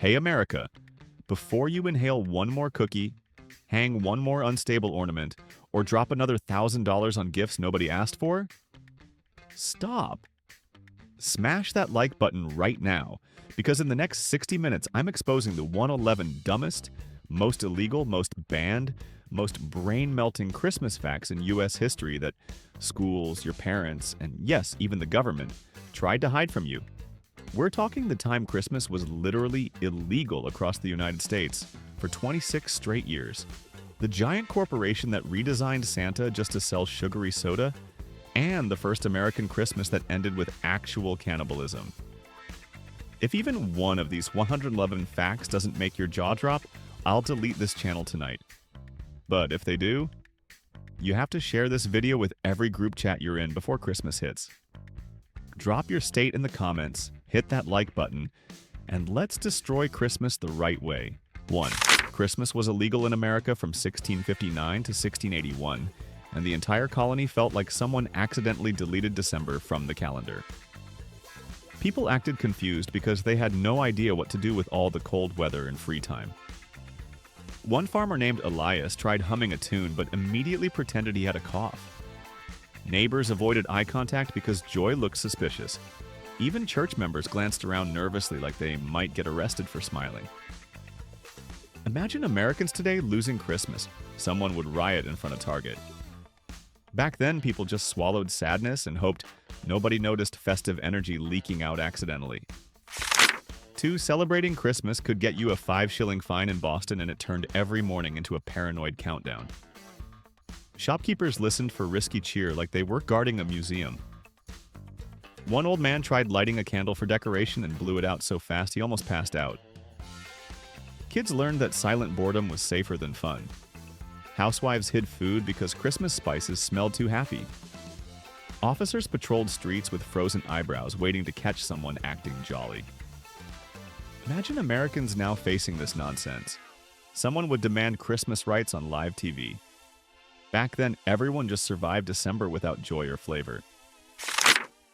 Hey America, before you inhale one more cookie, hang one more unstable ornament, or drop another $1,000 on gifts nobody asked for, stop. Smash that like button right now, because in the next 60 minutes, I'm exposing the 111 dumbest, most illegal, most banned, most brain-melting Christmas facts in US history that schools, your parents, and yes, even the government tried to hide from you. We're talking the time Christmas was literally illegal across the United States for 26 straight years. The giant corporation that redesigned Santa just to sell sugary soda, and the first American Christmas that ended with actual cannibalism. If even one of these 111 facts doesn't make your jaw drop, I'll delete this channel tonight. But if they do, you have to share this video with every group chat you're in before Christmas hits. Drop your state in the comments, hit that like button, and let's destroy Christmas the right way. 1. Christmas was illegal in America from 1659 to 1681, and the entire colony felt like someone accidentally deleted December from the calendar. People acted confused because they had no idea what to do with all the cold weather and free time. One farmer named Elias tried humming a tune but immediately pretended he had a cough. Neighbors avoided eye contact because joy looked suspicious. Even church members glanced around nervously like they might get arrested for smiling. Imagine Americans today losing Christmas. Someone would riot in front of Target. Back then, people just swallowed sadness and hoped nobody noticed festive energy leaking out accidentally. 2. Celebrating Christmas could get you a 5-shilling fine in Boston, and it turned every morning into a paranoid countdown. Shopkeepers listened for risky cheer like they were guarding a museum. One old man tried lighting a candle for decoration and blew it out so fast he almost passed out. Kids learned that silent boredom was safer than fun. Housewives hid food because Christmas spices smelled too happy. Officers patrolled streets with frozen eyebrows, waiting to catch someone acting jolly. Imagine Americans now facing this nonsense. Someone would demand Christmas rights on live TV. Back then, everyone just survived December without joy or flavor.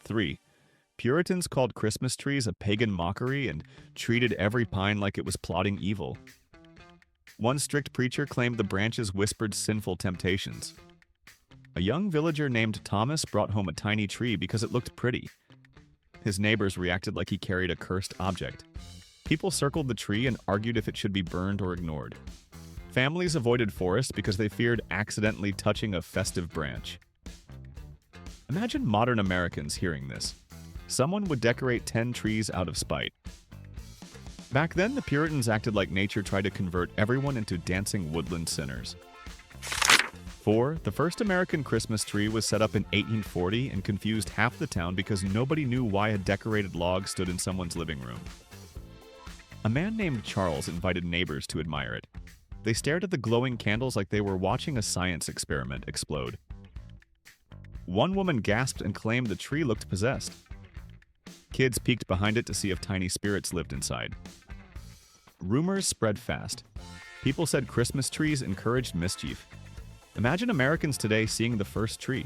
3. Puritans called Christmas trees a pagan mockery and treated every pine like it was plotting evil. One strict preacher claimed the branches whispered sinful temptations. A young villager named Thomas brought home a tiny tree because it looked pretty. His neighbors reacted like he carried a cursed object. People circled the tree and argued if it should be burned or ignored. Families avoided forests because they feared accidentally touching a festive branch. Imagine modern Americans hearing this. Someone would decorate 10 trees out of spite. Back then, the Puritans acted like nature tried to convert everyone into dancing woodland sinners. 4. The first American Christmas tree was set up in 1840 and confused half the town because nobody knew why a decorated log stood in someone's living room. A man named Charles invited neighbors to admire it. They stared at the glowing candles like they were watching a science experiment explode. One woman gasped and claimed the tree looked possessed. Kids peeked behind it to see if tiny spirits lived inside. Rumors spread fast. People said Christmas trees encouraged mischief. Imagine Americans today seeing the first tree.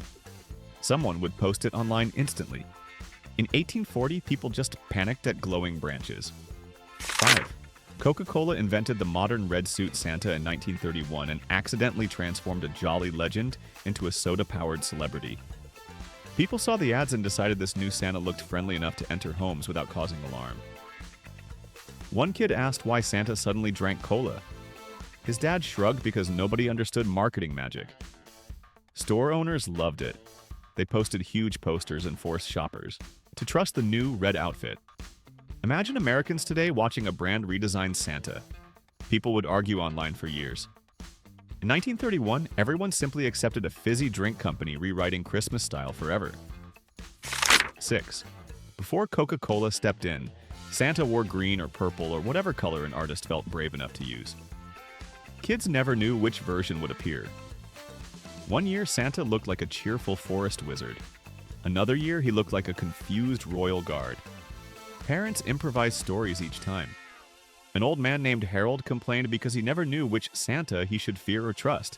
Someone would post it online instantly. In 1840, people just panicked at glowing branches. 5. Coca-Cola invented the modern red suit Santa in 1931 and accidentally transformed a jolly legend into a soda-powered celebrity. People saw the ads and decided this new Santa looked friendly enough to enter homes without causing alarm. One kid asked why Santa suddenly drank cola. His dad shrugged because nobody understood marketing magic. Store owners loved it. They posted huge posters and forced shoppers to trust the new red outfit. Imagine Americans today watching a brand redesign Santa. People would argue online for years. In 1931, everyone simply accepted a fizzy drink company rewriting Christmas style forever. 6. Before Coca-Cola stepped in, Santa wore green or purple or whatever color an artist felt brave enough to use. Kids never knew which version would appear. One year, Santa looked like a cheerful forest wizard. Another year, he looked like a confused royal guard. Parents improvised stories each time. An old man named Harold complained because he never knew which Santa he should fear or trust.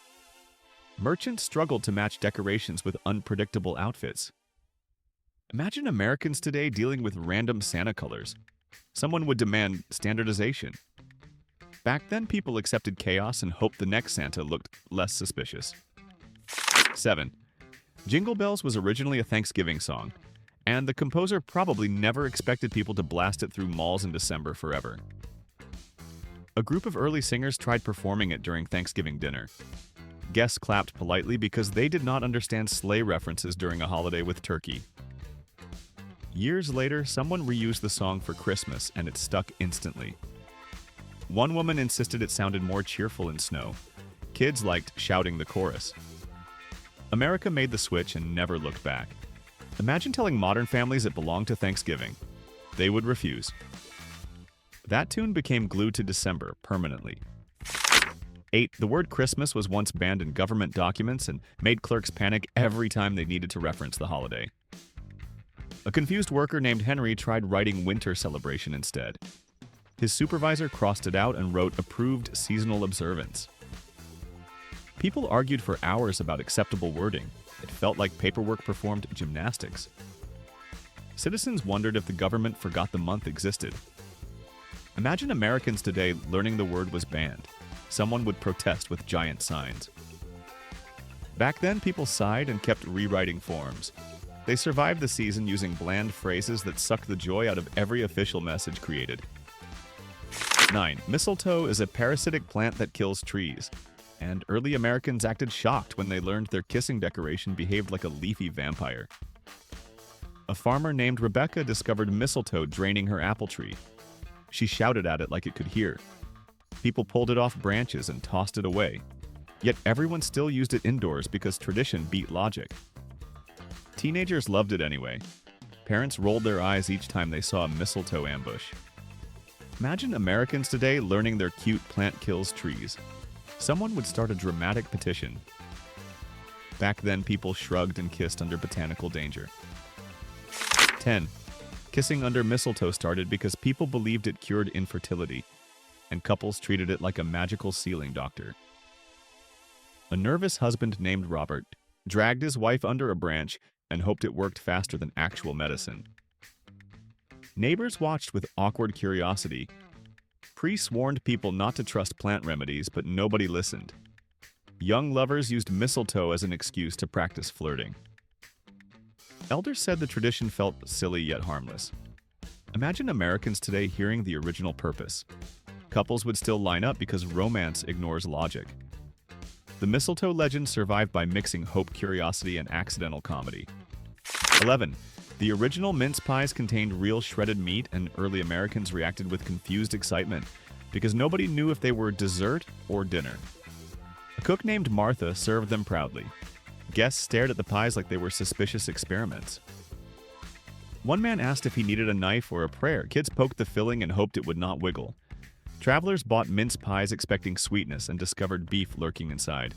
Merchants struggled to match decorations with unpredictable outfits. Imagine Americans today dealing with random Santa colors. Someone would demand standardization. Back then, people accepted chaos and hoped the next Santa looked less suspicious. 7. Jingle Bells was originally a Thanksgiving song, and the composer probably never expected people to blast it through malls in December forever. A group of early singers tried performing it during Thanksgiving dinner. Guests clapped politely because they did not understand sleigh references during a holiday with turkey. Years later, someone reused the song for Christmas, and it stuck instantly. One woman insisted it sounded more cheerful in snow. Kids liked shouting the chorus. America made the switch and never looked back. Imagine telling modern families it belonged to Thanksgiving. They would refuse. That tune became glued to December permanently. 8. The word Christmas was once banned in government documents and made clerks panic every time they needed to reference the holiday. A confused worker named Henry tried writing winter celebration instead. His supervisor crossed it out and wrote approved seasonal observance. People argued for hours about acceptable wording. It felt like paperwork performed gymnastics. Citizens wondered if the government forgot the month existed. Imagine Americans today learning the word was banned. Someone would protest with giant signs. Back then, people sighed and kept rewriting forms. They survived the season using bland phrases that sucked the joy out of every official message created. 9. Mistletoe is a parasitic plant that kills trees, and early Americans acted shocked when they learned their kissing decoration behaved like a leafy vampire. A farmer named Rebecca discovered mistletoe draining her apple tree. She shouted at it like it could hear. People pulled it off branches and tossed it away. Yet everyone still used it indoors because tradition beat logic. Teenagers loved it anyway. Parents rolled their eyes each time they saw a mistletoe ambush. Imagine Americans today learning their cute plant kills trees. Someone would start a dramatic petition. Back then, people shrugged and kissed under botanical danger. 10. Kissing under mistletoe started because people believed it cured infertility, and couples treated it like a magical sealing doctor. A nervous husband named Robert dragged his wife under a branch and hoped it worked faster than actual medicine. Neighbors watched with awkward curiosity. Priests warned people not to trust plant remedies, but nobody listened. Young lovers used mistletoe as an excuse to practice flirting. Elders said the tradition felt silly yet harmless. Imagine Americans today hearing the original purpose. Couples would still line up because romance ignores logic. The mistletoe legend survived by mixing hope, curiosity, and accidental comedy. 11. The original mince pies contained real shredded meat, and early Americans reacted with confused excitement because nobody knew if they were dessert or dinner. A cook named Martha served them proudly. Guests stared at the pies like they were suspicious experiments. One man asked if he needed a knife or a prayer. Kids poked the filling and hoped it would not wiggle. Travelers bought mince pies expecting sweetness and discovered beef lurking inside.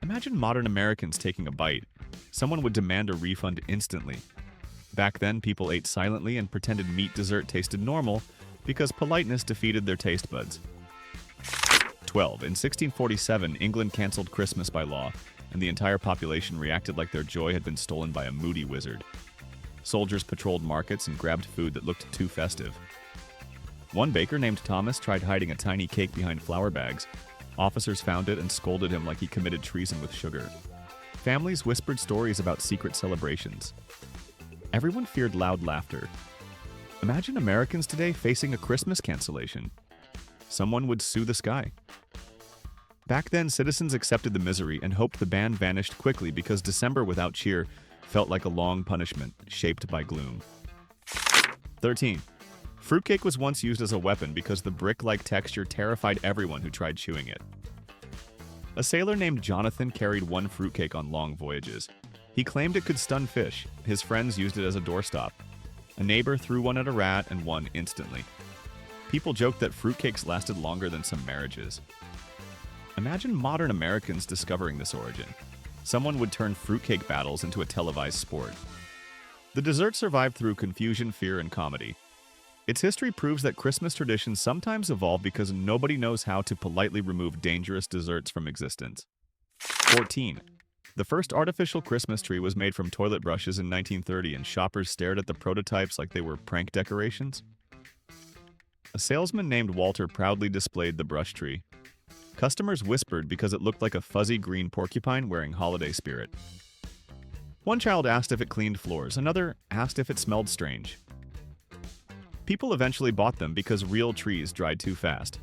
Imagine modern Americans taking a bite. Someone would demand a refund instantly. Back then, people ate silently and pretended meat dessert tasted normal because politeness defeated their taste buds. 12. In 1647, England canceled Christmas by law, and the entire population reacted like their joy had been stolen by a moody wizard. Soldiers patrolled markets and grabbed food that looked too festive. One baker named Thomas tried hiding a tiny cake behind flour bags. Officers found it and scolded him like he committed treason with sugar. Families whispered stories about secret celebrations. Everyone feared loud laughter. Imagine Americans today facing a Christmas cancellation. Someone would sue the sky. Back then, citizens accepted the misery and hoped the ban vanished quickly because December without cheer felt like a long punishment shaped by gloom. 13. Fruitcake was once used as a weapon because the brick-like texture terrified everyone who tried chewing it. A sailor named Jonathan carried one fruitcake on long voyages. He claimed it could stun fish. His friends used it as a doorstop. A neighbor threw one at a rat and won instantly. People joked that fruitcakes lasted longer than some marriages. Imagine modern Americans discovering this origin. Someone would turn fruitcake battles into a televised sport. The dessert survived through confusion, fear, and comedy. Its history proves that Christmas traditions sometimes evolve because nobody knows how to politely remove dangerous desserts from existence. 14. The first artificial Christmas tree was made from toilet brushes in 1930, and shoppers stared at the prototypes like they were prank decorations. A salesman named Walter proudly displayed the brush tree. Customers whispered because it looked like a fuzzy green porcupine wearing holiday spirit. One child asked if it cleaned floors, another asked if it smelled strange. People eventually bought them because real trees dried too fast.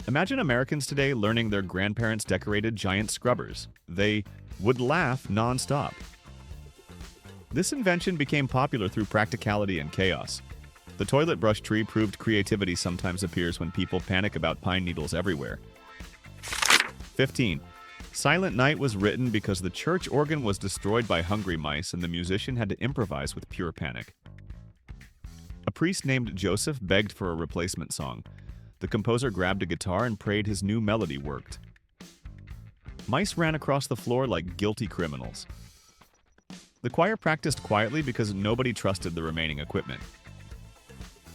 Imagine Americans today learning their grandparents decorated giant scrubbers. They would laugh nonstop. This invention became popular through practicality and chaos. The toilet brush tree proved creativity sometimes appears when people panic about pine needles everywhere. 15. Silent Night was written because the church organ was destroyed by hungry mice and the musician had to improvise with pure panic. A priest named Joseph begged for a replacement song. The composer grabbed a guitar and prayed his new melody worked. Mice ran across the floor like guilty criminals. The choir practiced quietly because nobody trusted the remaining equipment.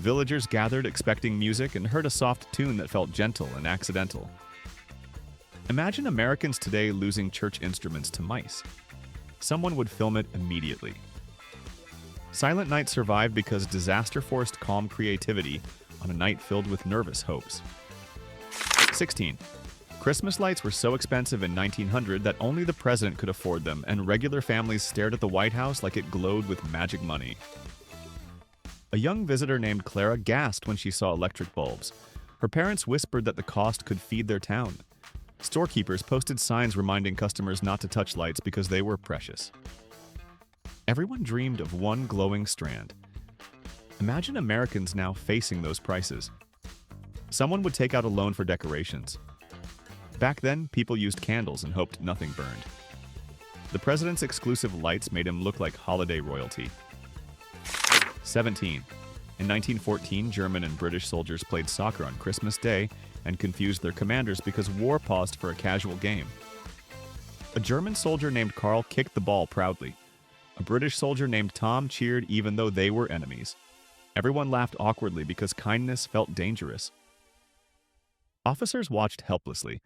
Villagers gathered expecting music and heard a soft tune that felt gentle and accidental. Imagine Americans today losing church instruments to mice. Someone would film it immediately. Silent Night survived because disaster forced calm creativity on a night filled with nervous hopes. 16. Christmas lights were so expensive in 1900 that only the president could afford them, and regular families stared at the White House like it glowed with magic money. A young visitor named Clara gasped when she saw electric bulbs. Her parents whispered that the cost could feed their town. Storekeepers posted signs reminding customers not to touch lights because they were precious. Everyone dreamed of one glowing strand. Imagine Americans now facing those prices. Someone would take out a loan for decorations. Back then, people used candles and hoped nothing burned. The president's exclusive lights made him look like holiday royalty. 17. In 1914, German and British soldiers played soccer on Christmas Day and confused their commanders because war paused for a casual game. A German soldier named Karl kicked the ball proudly. A British soldier named Tom cheered even though they were enemies. Everyone laughed awkwardly because kindness felt dangerous. Officers watched helplessly.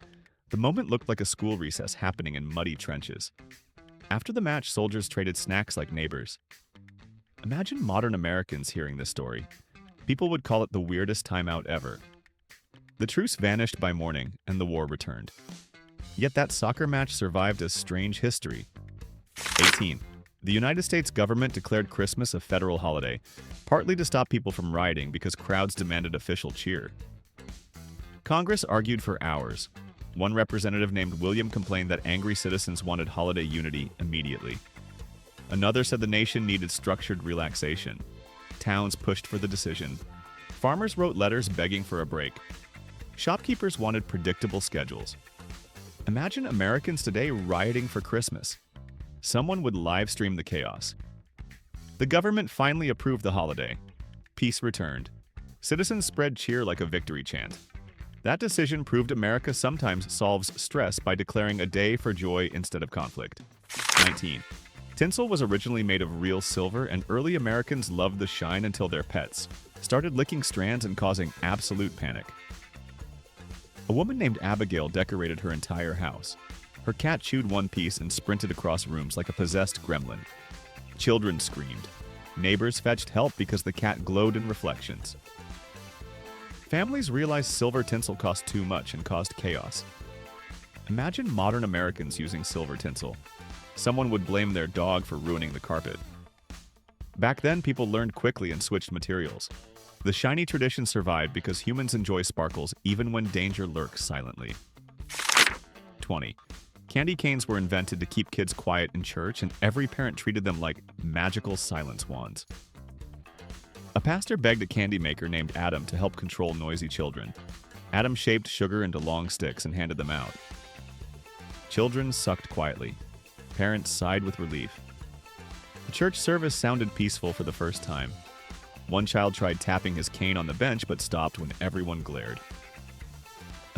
The moment looked like a school recess happening in muddy trenches. After the match, soldiers traded snacks like neighbors. Imagine modern Americans hearing this story. People would call it the weirdest timeout ever. The truce vanished by morning, and the war returned. Yet that soccer match survived as strange history. 18. The United States government declared Christmas a federal holiday, partly to stop people from rioting because crowds demanded official cheer. Congress argued for hours. One representative named William complained that angry citizens wanted holiday unity immediately. Another said the nation needed structured relaxation. Towns pushed for the decision. Farmers wrote letters begging for a break. Shopkeepers wanted predictable schedules. Imagine Americans today rioting for Christmas. Someone would live stream the chaos. The government finally approved the holiday. Peace returned. Citizens spread cheer like a victory chant. That decision proved America sometimes solves stress by declaring a day for joy instead of conflict. 19. Tinsel was originally made of real silver, and early Americans loved the shine until their pets started licking strands and causing absolute panic. A woman named Abigail decorated her entire house. Her cat chewed one piece and sprinted across rooms like a possessed gremlin. Children screamed. Neighbors fetched help because the cat glowed in reflections. Families realized silver tinsel cost too much and caused chaos. Imagine modern Americans using silver tinsel. Someone would blame their dog for ruining the carpet. Back then, people learned quickly and switched materials. The shiny tradition survived because humans enjoy sparkles even when danger lurks silently. 20. Candy canes were invented to keep kids quiet in church, and every parent treated them like magical silence wands. A pastor begged a candy maker named Adam to help control noisy children. Adam shaped sugar into long sticks and handed them out. Children sucked quietly. Parents sighed with relief. The church service sounded peaceful for the first time. One child tried tapping his cane on the bench but stopped when everyone glared.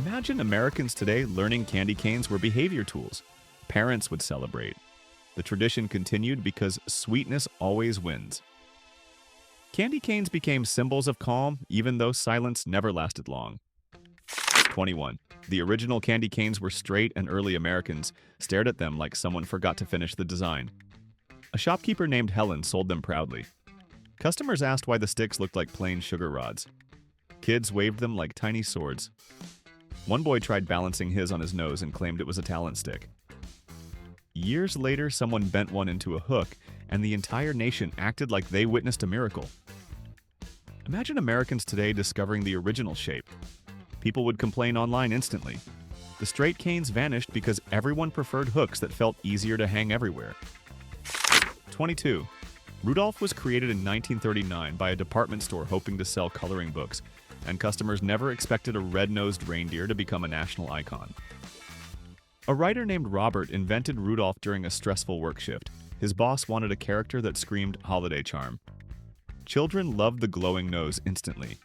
Imagine Americans today learning candy canes were behavior tools. Parents would celebrate. The tradition continued because sweetness always wins. Candy canes became symbols of calm, even though silence never lasted long. 21. The original candy canes were straight and early Americans stared at them like someone forgot to finish the design. A shopkeeper named Helen sold them proudly. Customers asked why the sticks looked like plain sugar rods. Kids waved them like tiny swords. One boy tried balancing his on his nose and claimed it was a talent stick. Years later, someone bent one into a hook, and the entire nation acted like they witnessed a miracle. Imagine Americans today discovering the original shape. People would complain online instantly. The straight canes vanished because everyone preferred hooks that felt easier to hang everywhere. 22. Rudolph was created in 1939 by a department store hoping to sell coloring books, and customers never expected a red-nosed reindeer to become a national icon. A writer named Robert invented Rudolph during a stressful work shift. His boss wanted a character that screamed holiday charm. Children loved the glowing nose instantly.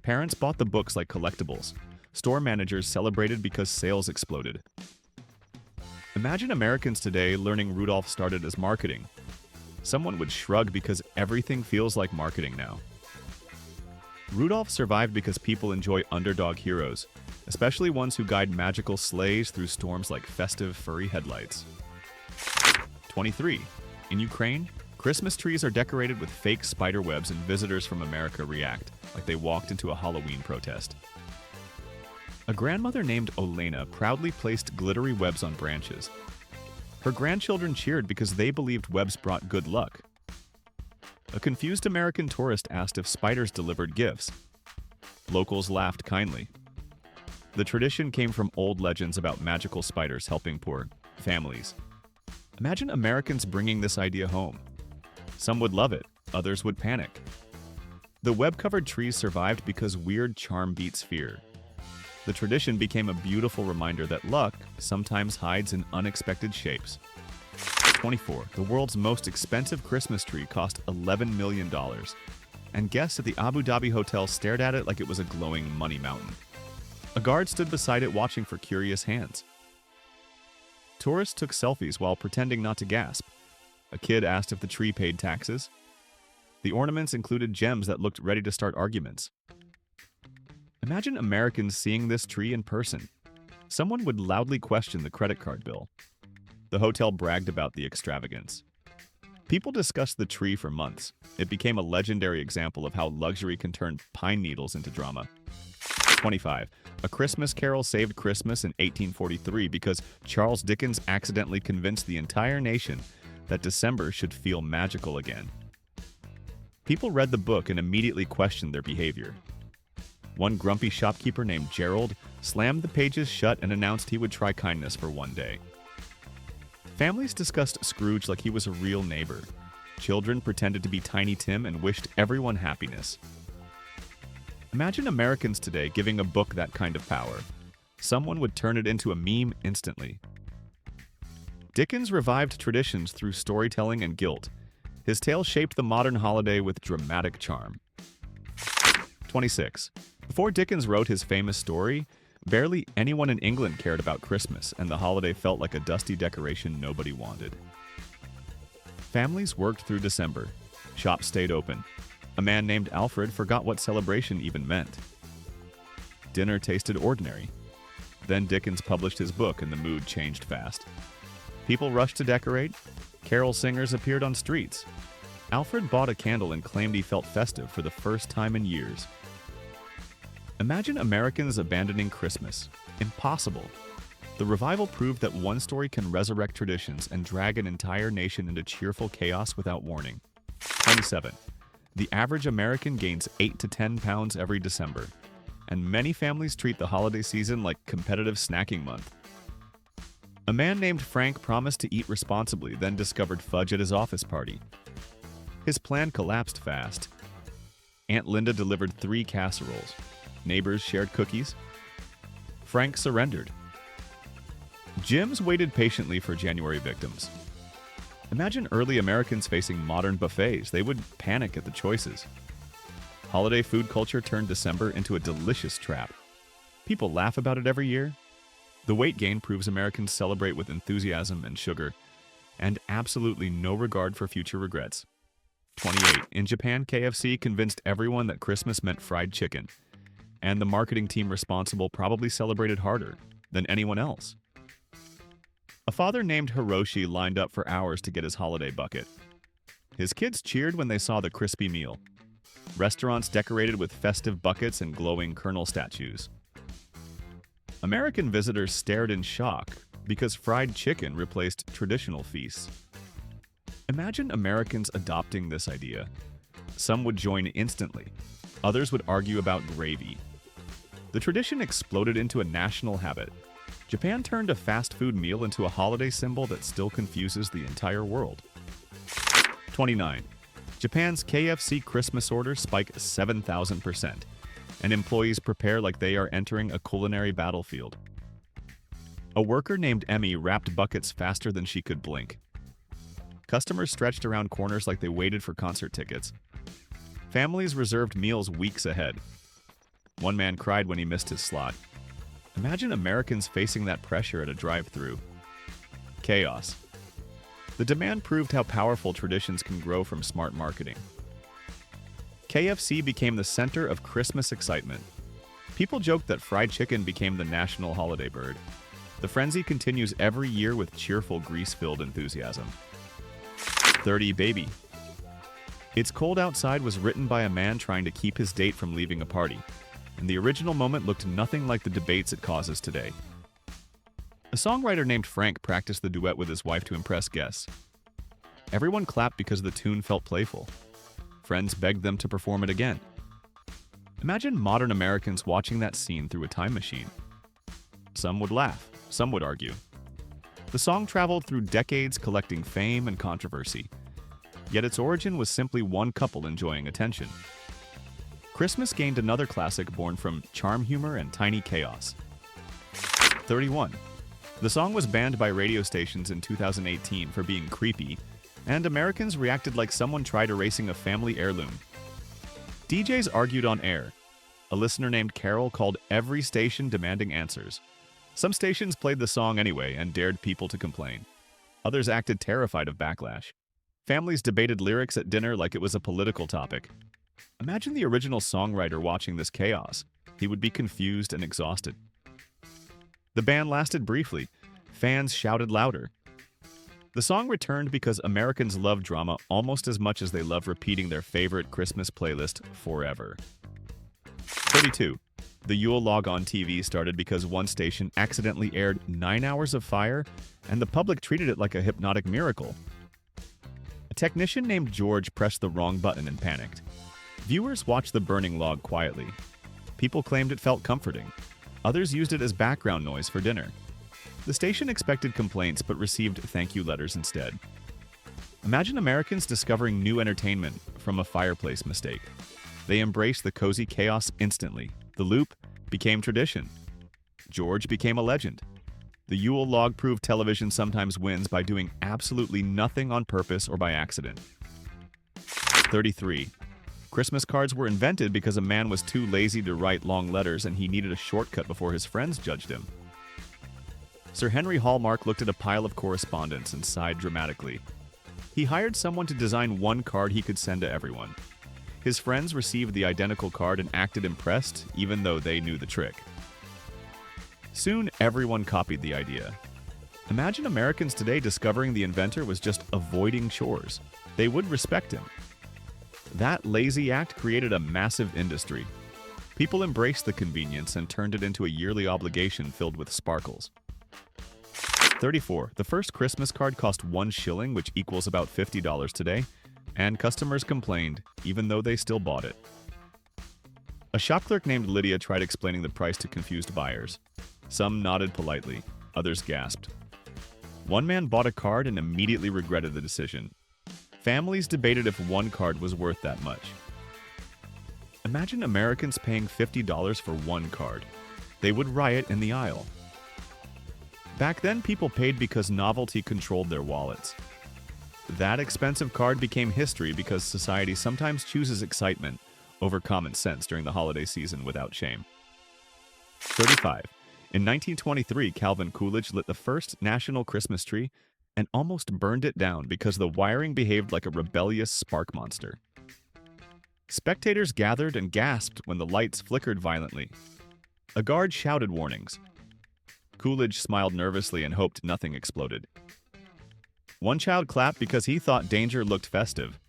Parents bought the books like collectibles. Store managers celebrated because sales exploded. Imagine Americans today learning Rudolph started as marketing. Someone would shrug because everything feels like marketing now. Rudolph survived because people enjoy underdog heroes, especially ones who guide magical sleighs through storms like festive furry headlights. 23. In Ukraine, Christmas trees are decorated with fake spider webs and visitors from America react like they walked into a Halloween protest. A grandmother named Olena proudly placed glittery webs on branches. Her grandchildren cheered because they believed webs brought good luck. A confused American tourist asked if spiders delivered gifts. Locals laughed kindly. The tradition came from old legends about magical spiders helping poor families. Imagine Americans bringing this idea home. Some would love it, others would panic. The web-covered trees survived because weird charm beats fear. The tradition became a beautiful reminder that luck sometimes hides in unexpected shapes. 24. The world's most expensive Christmas tree cost $11 million, and guests at the Abu Dhabi hotel stared at it like it was a glowing money mountain. A guard stood beside it watching for curious hands. Tourists took selfies while pretending not to gasp. A kid asked if the tree paid taxes. The ornaments included gems that looked ready to start arguments. Imagine Americans seeing this tree in person. Someone would loudly question the credit card bill. The hotel bragged about the extravagance. People discussed the tree for months. It became a legendary example of how luxury can turn pine needles into drama. 25. A Christmas Carol saved Christmas in 1843 because Charles Dickens accidentally convinced the entire nation that December should feel magical again. People read the book and immediately questioned their behavior. One grumpy shopkeeper named Gerald slammed the pages shut and announced he would try kindness for one day. Families discussed Scrooge like he was a real neighbor. Children pretended to be Tiny Tim and wished everyone happiness. Imagine Americans today giving a book that kind of power. Someone would turn it into a meme instantly. Dickens revived traditions through storytelling and guilt. His tale shaped the modern holiday with dramatic charm. 26. Before Dickens wrote his famous story, barely anyone in England cared about Christmas, and the holiday felt like a dusty decoration nobody wanted. Families worked through December. Shops stayed open. A man named Alfred forgot what celebration even meant. Dinner tasted ordinary. Then Dickens published his book and the mood changed fast. People rushed to decorate. Carol singers appeared on streets. Alfred bought a candle and claimed he felt festive for the first time in years. Imagine Americans abandoning Christmas. Impossible. The revival proved that one story can resurrect traditions and drag an entire nation into cheerful chaos without warning. 27. The average American gains 8 to 10 pounds every December, and many families treat the holiday season like competitive snacking month. A man named Frank promised to eat responsibly, then discovered fudge at his office party. His plan collapsed fast. Aunt Linda delivered 3 casseroles. Neighbors shared cookies. Frank surrendered. Gyms waited patiently for January victims. Imagine early Americans facing modern buffets. They would panic at the choices. Holiday food culture turned December into a delicious trap. People laugh about it every year. The weight gain proves Americans celebrate with enthusiasm and sugar, and absolutely no regard for future regrets. 28. In Japan, KFC convinced everyone that Christmas meant fried chicken. and the marketing team responsible probably celebrated harder than anyone else. A father named Hiroshi lined up for hours to get his holiday bucket. His kids cheered when they saw the crispy meal. Restaurants decorated with festive buckets and glowing Colonel statues. American visitors stared in shock because fried chicken replaced traditional feasts. Imagine Americans adopting this idea. Some would join instantly. Others would argue about gravy. The tradition exploded into a national habit. Japan turned a fast food meal into a holiday symbol that still confuses the entire world. 29. Japan's KFC Christmas orders spike 7,000%, and employees prepare like they are entering a culinary battlefield. A worker named Emmy wrapped buckets faster than she could blink. Customers stretched around corners like they waited for concert tickets. Families reserved meals weeks ahead. One man cried when he missed his slot. Imagine Americans facing that pressure at a drive-thru. Chaos. The demand proved how powerful traditions can grow from smart marketing. KFC became the center of Christmas excitement. People joked that fried chicken became the national holiday bird. The frenzy continues every year with cheerful, grease-filled enthusiasm. 30 Baby. It's Cold Outside was written by a man trying to keep his date from leaving a party, and the original moment looked nothing like the debates it causes today. A songwriter named Frank practiced the duet with his wife to impress guests. Everyone clapped because the tune felt playful. Friends begged them to perform it again. Imagine modern Americans watching that scene through a time machine. Some would laugh, some would argue. The song traveled through decades collecting fame and controversy. Yet its origin was simply one couple enjoying attention. Christmas gained another classic born from charm humor and tiny chaos. 31. The song was banned by radio stations in 2018 for being creepy, and Americans reacted like someone tried erasing a family heirloom. DJs argued on air. A listener named Carol called every station demanding answers. Some stations played the song anyway and dared people to complain. Others acted terrified of backlash. Families debated lyrics at dinner like it was a political topic. Imagine the original songwriter watching this chaos. He would be confused and exhausted. The ban lasted briefly. Fans shouted louder. The song returned because Americans love drama almost as much as they love repeating their favorite Christmas playlist forever. 32. The Yule log on TV started because one station accidentally aired 9 hours of fire, and the public treated it like a hypnotic miracle. A technician named George pressed the wrong button and panicked. Viewers watched the burning log quietly. People claimed it felt comforting. Others used it as background noise for dinner. The station expected complaints but received thank you letters instead. Imagine Americans discovering new entertainment from a fireplace mistake. They embraced the cozy chaos instantly. The loop became tradition. George became a legend. The Yule log proved television sometimes wins by doing absolutely nothing on purpose or by accident. 33. Christmas cards were invented because a man was too lazy to write long letters and he needed a shortcut before his friends judged him. Sir Henry Hallmark looked at a pile of correspondence and sighed dramatically. He hired someone to design one card he could send to everyone. His friends received the identical card and acted impressed, even though they knew the trick. Soon, everyone copied the idea. Imagine Americans today discovering the inventor was just avoiding chores. They would respect him. That lazy act created a massive industry. People embraced the convenience and turned it into a yearly obligation filled with sparkles. 34. The first Christmas card cost 1 shilling, which equals about $50 today, and customers complained, even though they still bought it. A shop clerk named Lydia tried explaining the price to confused buyers. Some nodded politely, others gasped. One man bought a card and immediately regretted the decision. Families debated if one card was worth that much. Imagine Americans paying $50 for one card. They would riot in the aisle. Back then, people paid because novelty controlled their wallets. That expensive card became history because society sometimes chooses excitement over common sense during the holiday season without shame. 35. In 1923, Calvin Coolidge lit the first national Christmas tree and almost burned it down because the wiring behaved like a rebellious spark monster. Spectators gathered and gasped when the lights flickered violently. A guard shouted warnings. Coolidge smiled nervously and hoped nothing exploded. One child clapped because he thought danger looked festive.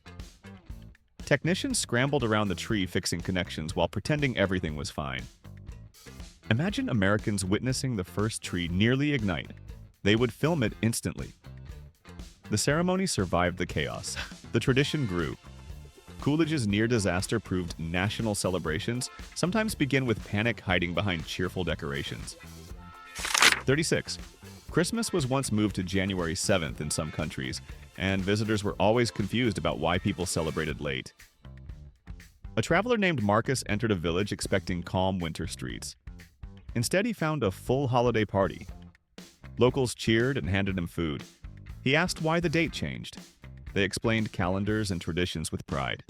Technicians scrambled around the tree fixing connections while pretending everything was fine. Imagine Americans witnessing the first tree nearly ignite. They would film it instantly. The ceremony survived the chaos. The tradition grew. Coolidge's near disaster proved national celebrations sometimes begin with panic hiding behind cheerful decorations. 36. Christmas was once moved to January 7th in some countries, and visitors were always confused about why people celebrated late. A traveler named Marcus entered a village expecting calm winter streets. Instead, he found a full holiday party. Locals cheered and handed him food. He asked why the date changed. They explained calendars and traditions with pride.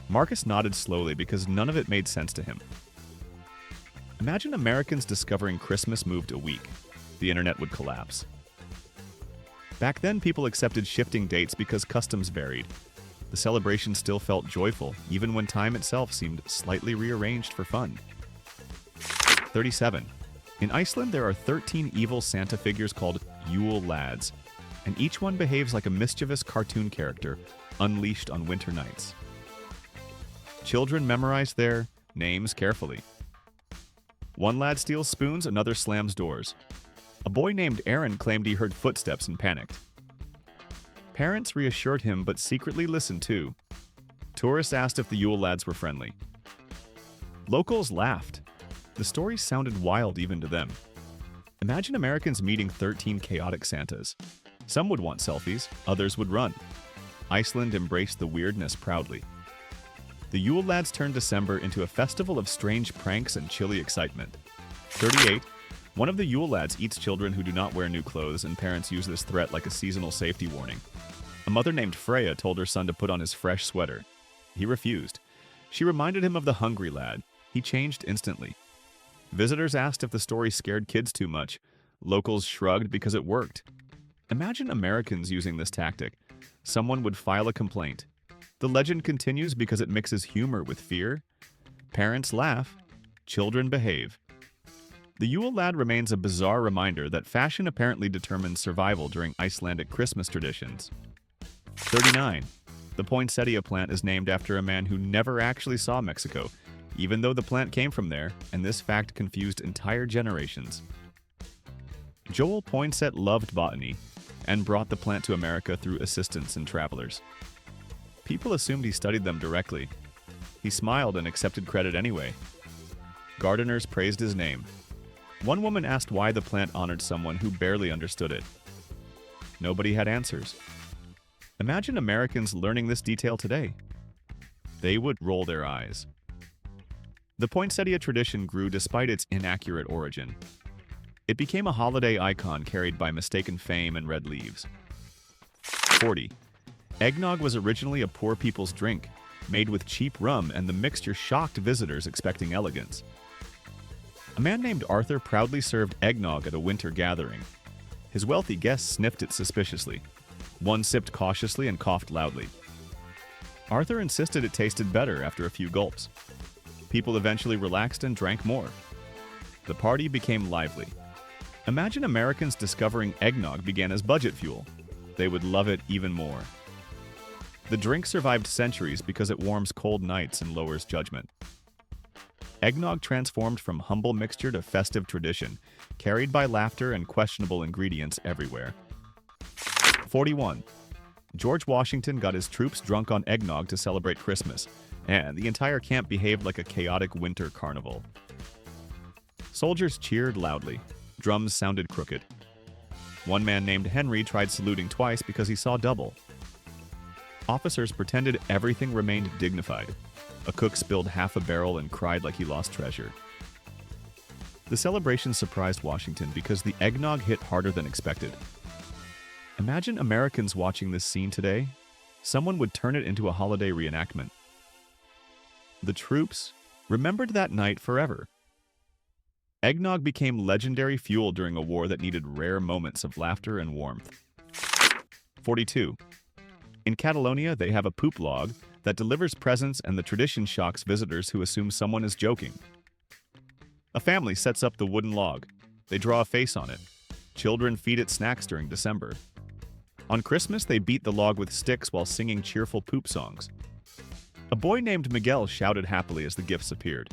Marcus nodded slowly because none of it made sense to him. Imagine Americans discovering Christmas moved a week. The internet would collapse. Back then, people accepted shifting dates because customs varied. The celebration still felt joyful, even when time itself seemed slightly rearranged for fun. 37. In Iceland, there are 13 evil Santa figures called Yule Lads, and each one behaves like a mischievous cartoon character unleashed on winter nights. Children memorize their names carefully. One lad steals spoons, another slams doors. A boy named Aaron claimed he heard footsteps and panicked. Parents reassured him but secretly listened too. Tourists asked if the Yule Lads were friendly. Locals laughed. The story sounded wild even to them. Imagine Americans meeting 13 chaotic Santas. Some would want selfies, others would run. Iceland embraced the weirdness proudly. The Yule Lads turned December into a festival of strange pranks and chilly excitement. 38. One of the Yule Lads eats children who do not wear new clothes, and parents use this threat like a seasonal safety warning. A mother named Freya told her son to put on his fresh sweater. He refused. She reminded him of the hungry lad. He changed instantly. Visitors asked if the story scared kids too much. Locals shrugged because it worked. Imagine Americans using this tactic. Someone would file a complaint. The legend continues because it mixes humor with fear. Parents laugh. Children behave. The Yule Lad remains a bizarre reminder that fashion apparently determines survival during Icelandic Christmas traditions. 39. The poinsettia plant is named after a man who never actually saw Mexico, even though the plant came from there, and this fact confused entire generations. Joel Poinsett loved botany and brought the plant to America through assistants and travelers. People assumed he studied them directly. He smiled and accepted credit anyway. Gardeners praised his name. One woman asked why the plant honored someone who barely understood it. Nobody had answers. Imagine Americans learning this detail today. They would roll their eyes. The poinsettia tradition grew despite its inaccurate origin. It became a holiday icon carried by mistaken fame and red leaves. 40. Eggnog was originally a poor people's drink, made with cheap rum, and the mixture shocked visitors expecting elegance. A man named Arthur proudly served eggnog at a winter gathering. His wealthy guests sniffed it suspiciously. One sipped cautiously and coughed loudly. Arthur insisted it tasted better after a few gulps. People eventually relaxed and drank more. The party became lively. Imagine Americans discovering eggnog began as budget fuel. They would love it even more. The drink survived centuries because it warms cold nights and lowers judgment. Eggnog transformed from humble mixture to festive tradition, carried by laughter and questionable ingredients everywhere. 41. George Washington got his troops drunk on eggnog to celebrate Christmas, and the entire camp behaved like a chaotic winter carnival. Soldiers cheered loudly. Drums sounded crooked. One man named Henry tried saluting twice because he saw double. Officers pretended everything remained dignified. A cook spilled half a barrel and cried like he lost treasure. The celebration surprised Washington because the eggnog hit harder than expected. Imagine Americans watching this scene today. Someone would turn it into a holiday reenactment. The troops remembered that night forever. Eggnog became legendary fuel during a war that needed rare moments of laughter and warmth. 42. In Catalonia, they have a poop log that delivers presents, and the tradition shocks visitors who assume someone is joking. A family sets up the wooden log. They draw a face on it. Children feed it snacks during December. On Christmas, they beat the log with sticks while singing cheerful poop songs. A boy named Miguel shouted happily as the gifts appeared.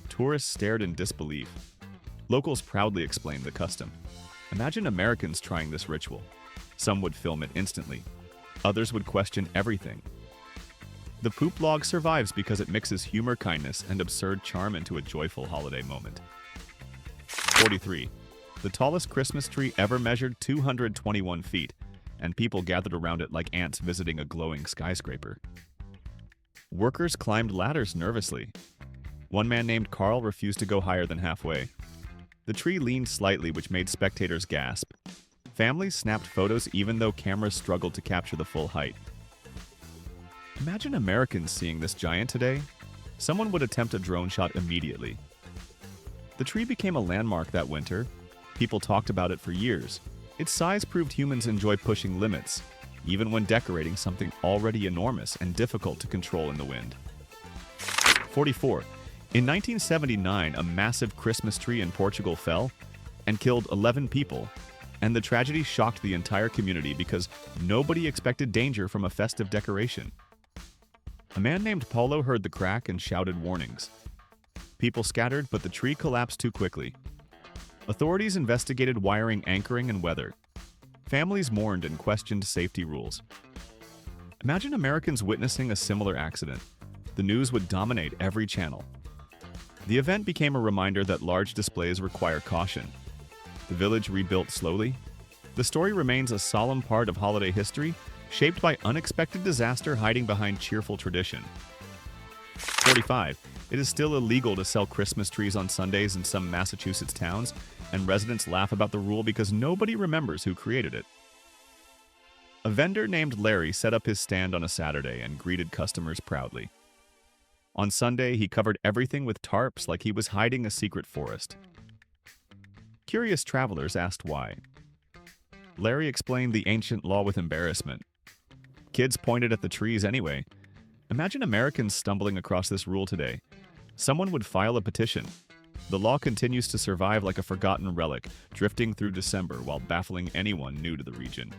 Tourists stared in disbelief. Locals proudly explained the custom. Imagine Americans trying this ritual. Some would film it instantly. Others would question everything. The poop log survives because it mixes humor, kindness, and absurd charm into a joyful holiday moment. 43. The tallest Christmas tree ever measured 221 feet, and people gathered around it like ants visiting a glowing skyscraper. Workers climbed ladders nervously. One man named Carl refused to go higher than halfway. The tree leaned slightly, which made spectators gasp. Families snapped photos even though cameras struggled to capture the full height. Imagine Americans seeing this giant today. Someone would attempt a drone shot immediately. The tree became a landmark that winter. People talked about it for years. Its size proved humans enjoy pushing limits, even when decorating something already enormous and difficult to control in the wind. 44. In 1979, a massive Christmas tree in Portugal fell and killed 11 people, and the tragedy shocked the entire community because nobody expected danger from a festive decoration. A man named Paulo heard the crack and shouted warnings. People scattered, but the tree collapsed too quickly. Authorities investigated wiring, anchoring, and weather. Families mourned and questioned safety rules. Imagine Americans witnessing a similar accident. The news would dominate every channel. The event became a reminder that large displays require caution. The village rebuilt slowly. The story remains a solemn part of holiday history, shaped by unexpected disaster hiding behind cheerful tradition. 45. It is still illegal to sell Christmas trees on Sundays in some Massachusetts towns, and residents laugh about the rule because nobody remembers who created it. A vendor named Larry set up his stand on a Saturday and greeted customers proudly. On Sunday, he covered everything with tarps like he was hiding a secret forest. Curious travelers asked why. Larry explained the ancient law with embarrassment. Kids pointed at the trees anyway. Imagine Americans stumbling across this rule today. Someone would file a petition. The law continues to survive like a forgotten relic, drifting through December while baffling anyone new to the region.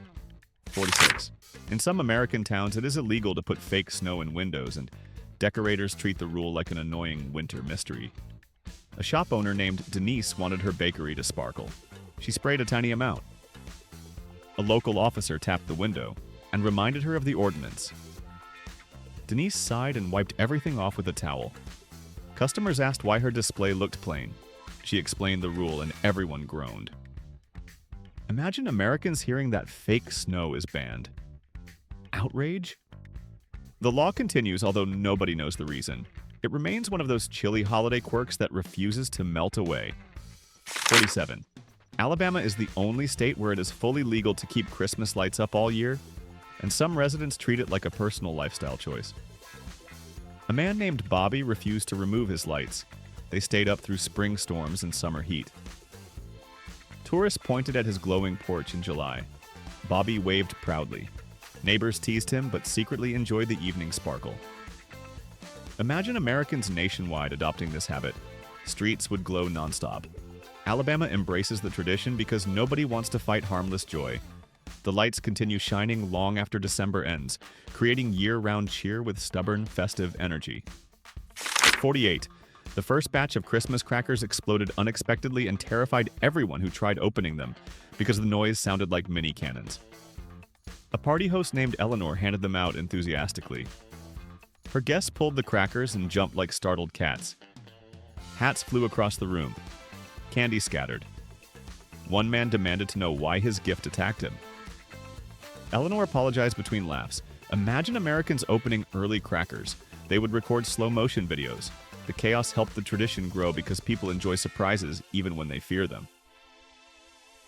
46. In some American towns, it is illegal to put fake snow in windows, and decorators treat the rule like an annoying winter mystery. A shop owner named Denise wanted her bakery to sparkle. She sprayed a tiny amount. A local officer tapped the window and reminded her of the ordinance. Denise sighed and wiped everything off with a towel. Customers asked why her display looked plain. She explained the rule and everyone groaned. Imagine Americans hearing that fake snow is banned. Outrage? The law continues, although nobody knows the reason. It remains one of those chilly holiday quirks that refuses to melt away. 47. Alabama is the only state where it is fully legal to keep Christmas lights up all year, and some residents treat it like a personal lifestyle choice. A man named Bobby refused to remove his lights. They stayed up through spring storms and summer heat. Tourists pointed at his glowing porch in July. Bobby waved proudly. Neighbors teased him, but secretly enjoyed the evening sparkle. Imagine Americans nationwide adopting this habit. Streets would glow nonstop. Alabama embraces the tradition because nobody wants to fight harmless joy. The lights continue shining long after December ends, creating year-round cheer with stubborn, festive energy. 48. The first batch of Christmas crackers exploded unexpectedly and terrified everyone who tried opening them because the noise sounded like mini cannons. A party host named Eleanor handed them out enthusiastically. Her guests pulled the crackers and jumped like startled cats. Hats flew across the room. Candy scattered. One man demanded to know why his gift attacked him. Eleanor apologized between laughs. Imagine Americans opening early crackers. They would record slow-motion videos. The chaos helped the tradition grow because people enjoy surprises even when they fear them.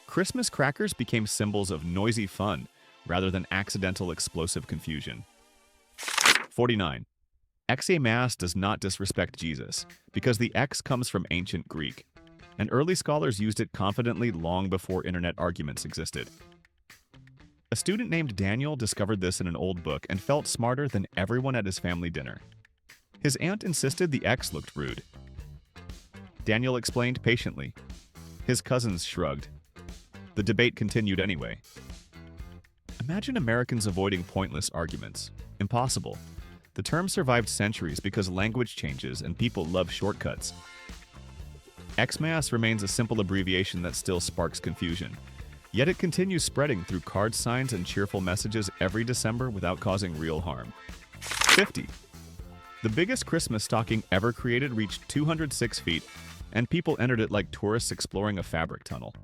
Christmas crackers became symbols of noisy fun rather than accidental explosive confusion. 49. Xmas does not disrespect Jesus because the X comes from ancient Greek, and early scholars used it confidently long before internet arguments existed. A student named Daniel discovered this in an old book and felt smarter than everyone at his family dinner. His aunt insisted the X looked rude. Daniel explained patiently. His cousins shrugged. The debate continued anyway. Imagine Americans avoiding pointless arguments. Impossible. The term survived centuries because language changes and people love shortcuts. Xmas remains a simple abbreviation that still sparks confusion. Yet it continues spreading through card signs and cheerful messages every December without causing real harm. 50. The biggest Christmas stocking ever created reached 206 feet, and people entered it like tourists exploring a fabric tunnel.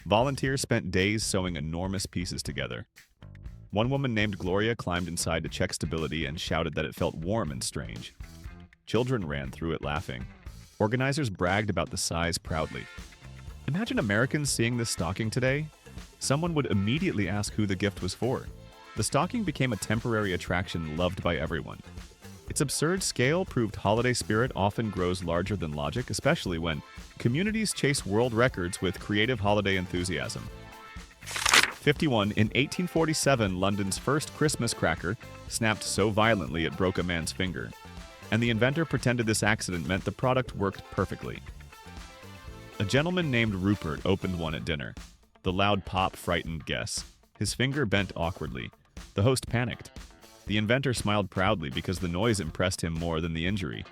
Volunteers spent days sewing enormous pieces together. One woman named Gloria climbed inside to check stability and shouted that it felt warm and strange. Children ran through it laughing. Organizers bragged about the size proudly. Imagine Americans seeing this stocking today. Someone would immediately ask who the gift was for. The stocking became a temporary attraction loved by everyone. Its absurd scale proved holiday spirit often grows larger than logic, especially when communities chase world records with creative holiday enthusiasm. 51. In 1847, London's first Christmas cracker snapped so violently it broke a man's finger, and the inventor pretended this accident meant the product worked perfectly. A gentleman named Rupert opened one at dinner. The loud pop frightened guests. His finger bent awkwardly. The host panicked. The inventor smiled proudly because the noise impressed him more than the injury.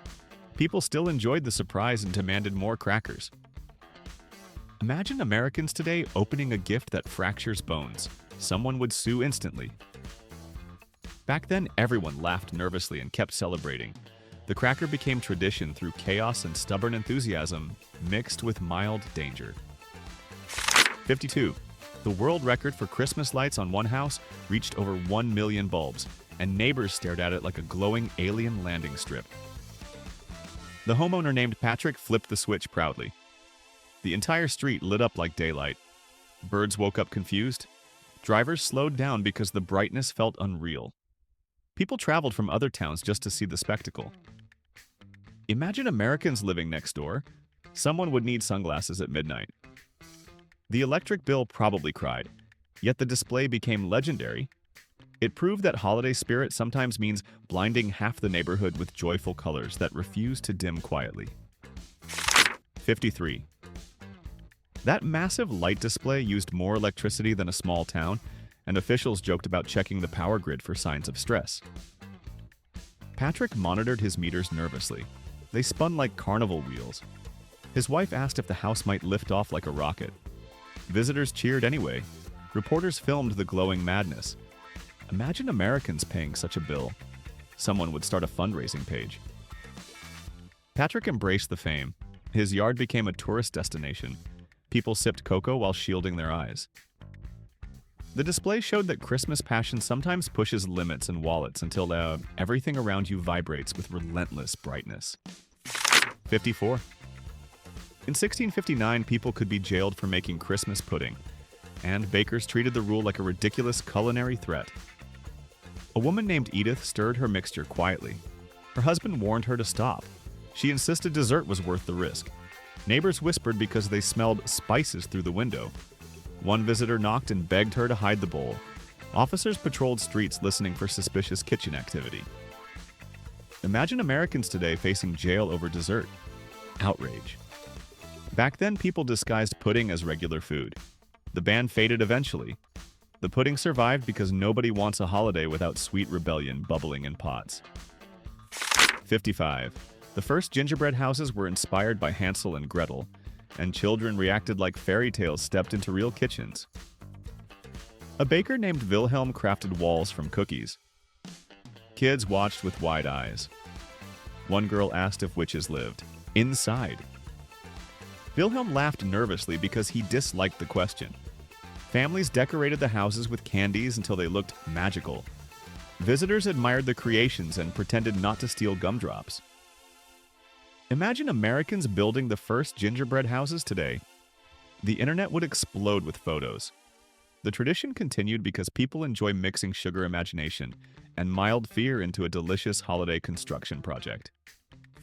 People still enjoyed the surprise and demanded more crackers. Imagine Americans today opening a gift that fractures bones. Someone would sue instantly. Back then, everyone laughed nervously and kept celebrating. The cracker became tradition through chaos and stubborn enthusiasm, mixed with mild danger. 52. The world record for Christmas lights on one house reached over 1 million bulbs, and neighbors stared at it like a glowing alien landing strip. The homeowner named Patrick flipped the switch proudly. The entire street lit up like daylight. Birds woke up confused. Drivers slowed down because the brightness felt unreal. People traveled from other towns just to see the spectacle. Imagine Americans living next door. Someone would need sunglasses at midnight. The electric bill probably cried, yet the display became legendary. It proved that holiday spirit sometimes means blinding half the neighborhood with joyful colors that refuse to dim quietly. 53. That massive light display used more electricity than a small town, and officials joked about checking the power grid for signs of stress. Patrick monitored his meters nervously. They spun like carnival wheels. His wife asked if the house might lift off like a rocket. Visitors cheered anyway. Reporters filmed the glowing madness. Imagine Americans paying such a bill. Someone would start a fundraising page. Patrick embraced the fame. His yard became a tourist destination. People sipped cocoa while shielding their eyes. The display showed that Christmas passion sometimes pushes limits and wallets until everything around you vibrates with relentless brightness. 54. In 1659, people could be jailed for making Christmas pudding, and bakers treated the rule like a ridiculous culinary threat. A woman named Edith stirred her mixture quietly. Her husband warned her to stop. She insisted dessert was worth the risk. Neighbors whispered because they smelled spices through the window. One visitor knocked and begged her to hide the bowl. Officers patrolled streets listening for suspicious kitchen activity. Imagine Americans today facing jail over dessert. Outrage. Back then, people disguised pudding as regular food. The ban faded eventually. The pudding survived because nobody wants a holiday without sweet rebellion bubbling in pots. 55. The first gingerbread houses were inspired by Hansel and Gretel, and children reacted like fairy tales stepped into real kitchens. A baker named Wilhelm crafted walls from cookies. Kids watched with wide eyes. One girl asked if witches lived inside. Wilhelm laughed nervously because he disliked the question. Families decorated the houses with candies until they looked magical. Visitors admired the creations and pretended not to steal gumdrops. Imagine Americans building the first gingerbread houses today. The internet would explode with photos. The tradition continued because people enjoy mixing sugar imagination and mild fear into a delicious holiday construction project.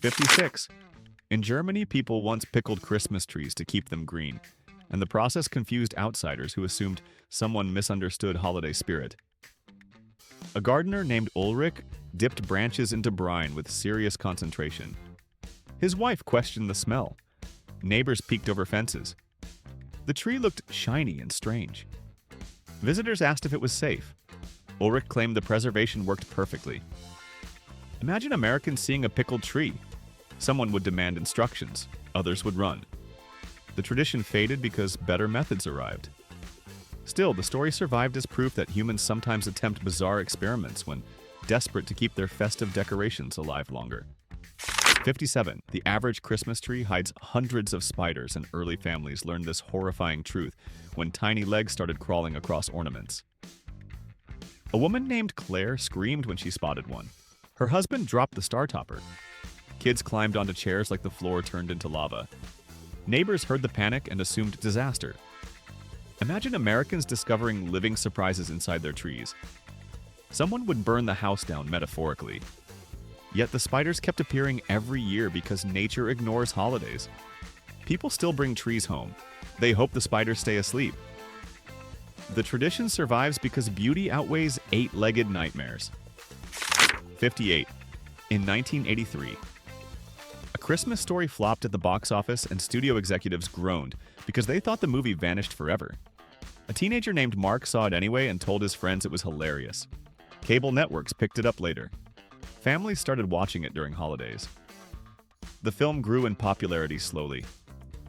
56. In Germany, people once pickled Christmas trees to keep them green, and the process confused outsiders who assumed someone misunderstood holiday spirit. A gardener named Ulrich dipped branches into brine with serious concentration. His wife questioned the smell. Neighbors peeked over fences. The tree looked shiny and strange. Visitors asked if it was safe. Ulrich claimed the preservation worked perfectly. Imagine Americans seeing a pickled tree. Someone would demand instructions. Others would run. The tradition faded because better methods arrived. Still, the story survived as proof that humans sometimes attempt bizarre experiments when desperate to keep their festive decorations alive longer. 57. The average Christmas tree hides hundreds of spiders, and early families learned this horrifying truth when tiny legs started crawling across ornaments. A woman named Claire screamed when she spotted one. Her husband dropped the star topper. Kids climbed onto chairs like the floor turned into lava. Neighbors heard the panic and assumed disaster. Imagine Americans discovering living surprises inside their trees. Someone would burn the house down metaphorically. Yet the spiders kept appearing every year because nature ignores holidays. People still bring trees home. They hope the spiders stay asleep. The tradition survives because beauty outweighs eight-legged nightmares. 58. In 1983, A Christmas Story flopped at the box office and studio executives groaned because they thought the movie vanished forever. A teenager named Mark saw it anyway and told his friends it was hilarious. Cable networks picked it up later. Families started watching it during holidays. The film grew in popularity slowly.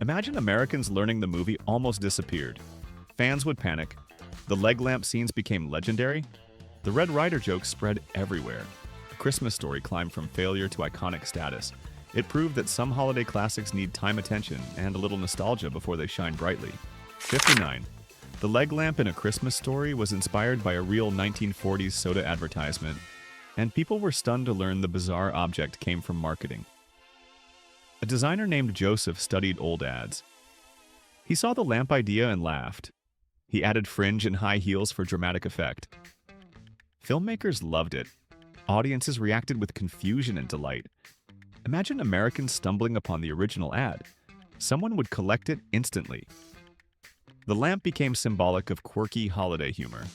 Imagine Americans learning the movie almost disappeared. Fans would panic. The leg lamp scenes became legendary. The Red Ryder jokes spread everywhere. A Christmas Story climbed from failure to iconic status. It proved that some holiday classics need time, attention, and a little nostalgia before they shine brightly. 59. The leg lamp in A Christmas Story was inspired by a real 1940s soda advertisement, and people were stunned to learn the bizarre object came from marketing. A designer named Joseph studied old ads. He saw the lamp idea and laughed. He added fringe and high heels for dramatic effect. Filmmakers loved it. Audiences reacted with confusion and delight. Imagine Americans stumbling upon the original ad. Someone would collect it instantly. The lamp became symbolic of quirky holiday humor.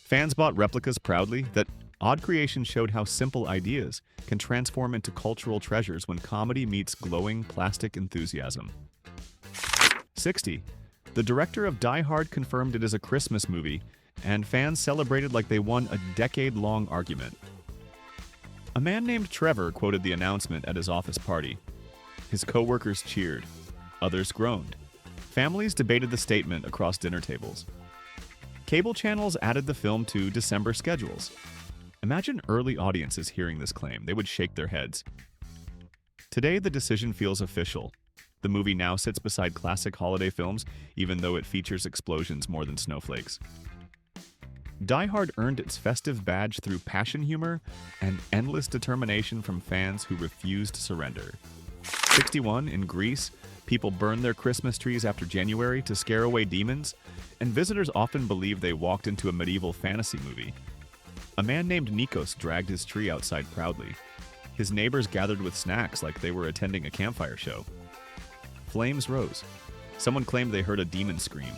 Fans bought replicas proudly. That odd creation showed how simple ideas can transform into cultural treasures when comedy meets glowing plastic enthusiasm. 60. The director of Die Hard confirmed it is a Christmas movie, and fans celebrated like they won a decade-long argument. A man named Trevor quoted the announcement at his office party. His co-workers cheered. Others groaned. Families debated the statement across dinner tables. Cable channels added the film to December schedules. Imagine early audiences hearing this claim. They would shake their heads. Today, the decision feels official. The movie now sits beside classic holiday films, even though it features explosions more than snowflakes. Die Hard earned its festive badge through passion humor and endless determination from fans who refused to surrender. 61. In Greece, people burned their Christmas trees after January to scare away demons, and visitors often believed they walked into a medieval fantasy movie. A man named Nikos dragged his tree outside proudly. His neighbors gathered with snacks like they were attending a campfire show. Flames rose. Someone claimed they heard a demon scream.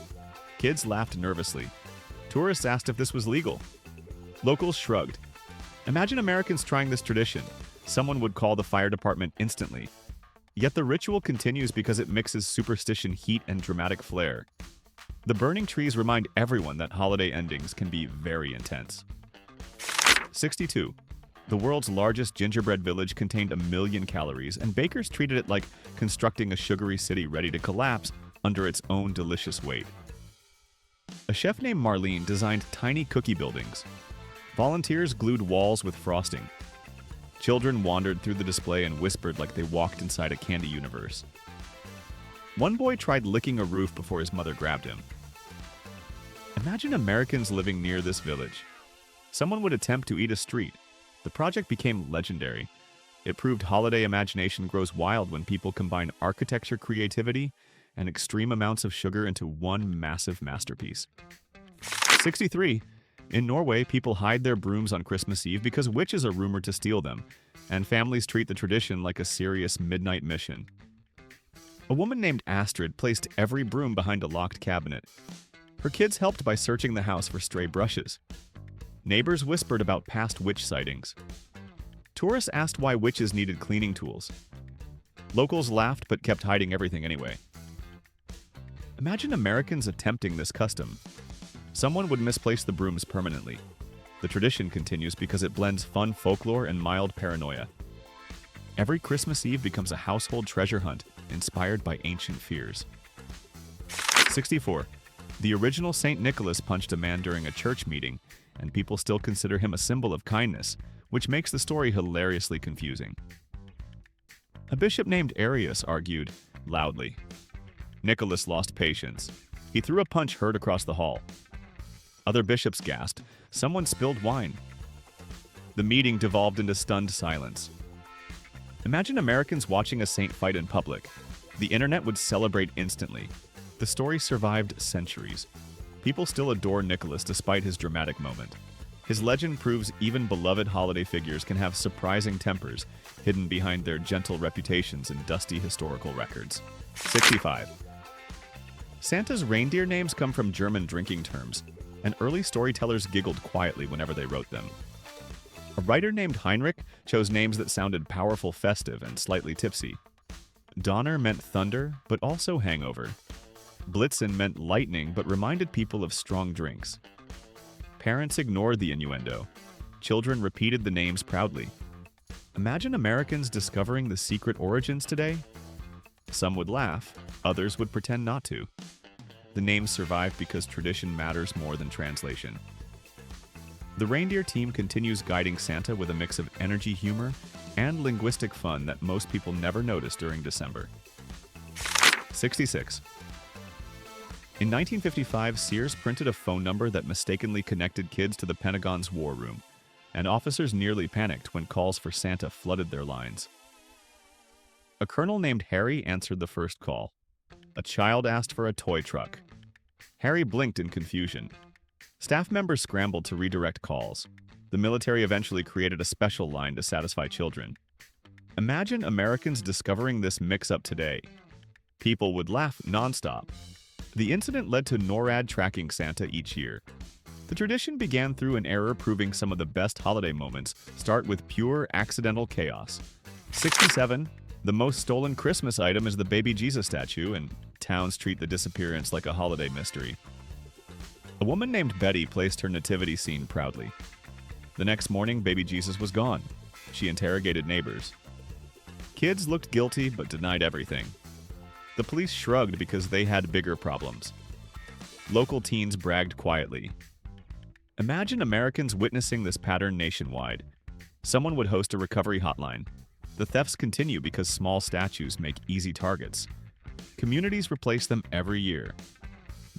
Kids laughed nervously. Tourists asked if this was legal. Locals shrugged. Imagine Americans trying this tradition. Someone would call the fire department instantly. Yet the ritual continues because it mixes superstition, heat, and dramatic flair. The burning trees remind everyone that holiday endings can be very intense. 62. The world's largest gingerbread village contained 1 million calories, and bakers treated it like constructing a sugary city ready to collapse under its own delicious weight. A chef named Marlene designed tiny cookie buildings. Volunteers glued walls with frosting. Children wandered through the display and whispered like they walked inside a candy universe. One boy tried licking a roof before his mother grabbed him. Imagine Americans living near this village. Someone would attempt to eat a street. The project became legendary. It proved holiday imagination grows wild when people combine architecture creativity and extreme amounts of sugar into one massive masterpiece. 63. In Norway, people hide their brooms on Christmas Eve because witches are rumored to steal them, and families treat the tradition like a serious midnight mission. A woman named Astrid placed every broom behind a locked cabinet. Her kids helped by searching the house for stray brushes. Neighbors whispered about past witch sightings. Tourists asked why witches needed cleaning tools. Locals laughed but kept hiding everything anyway. Imagine Americans attempting this custom. Someone would misplace the brooms permanently. The tradition continues because it blends fun folklore and mild paranoia. Every Christmas Eve becomes a household treasure hunt inspired by ancient fears. 64. The original St. Nicholas punched a man during a church meeting, and people still consider him a symbol of kindness, which makes the story hilariously confusing. A bishop named Arius argued loudly. Nicholas lost patience. He threw a punch heard across the hall. Other bishops gasped. Someone spilled wine. The meeting devolved into stunned silence. Imagine Americans watching a saint fight in public. The internet would celebrate instantly. The story survived centuries. People still adore Nicholas despite his dramatic moment. His legend proves even beloved holiday figures can have surprising tempers hidden behind their gentle reputations and dusty historical records. 65. Santa's reindeer names come from German drinking terms, and early storytellers giggled quietly whenever they wrote them. A writer named Heinrich chose names that sounded powerful, festive, and slightly tipsy. Donner meant thunder, but also hangover. Blitzen meant lightning, but reminded people of strong drinks. Parents ignored the innuendo. Children repeated the names proudly. Imagine Americans discovering the secret origins today. Some would laugh, others would pretend not to. The names survived because tradition matters more than translation. The reindeer team continues guiding Santa with a mix of energy, humor, and linguistic fun that most people never notice during December. 66. In 1955, Sears printed a phone number that mistakenly connected kids to the Pentagon's war room, and officers nearly panicked when calls for Santa flooded their lines. A colonel named Harry answered the first call. A child asked for a toy truck. Harry blinked in confusion. Staff members scrambled to redirect calls. The military eventually created a special line to satisfy children. Imagine Americans discovering this mix-up today. People would laugh nonstop. The incident led to NORAD tracking Santa each year. The tradition began through an error proving some of the best holiday moments start with pure accidental chaos. 67. The most stolen Christmas item is the baby Jesus statue, and towns treat the disappearance like a holiday mystery. A woman named Betty placed her nativity scene proudly. The next morning, baby Jesus was gone. She interrogated neighbors. Kids looked guilty but denied everything. The police shrugged because they had bigger problems. Local teens bragged quietly. Imagine Americans witnessing this pattern nationwide. Someone would host a recovery hotline. The thefts continue because small statues make easy targets. Communities replace them every year.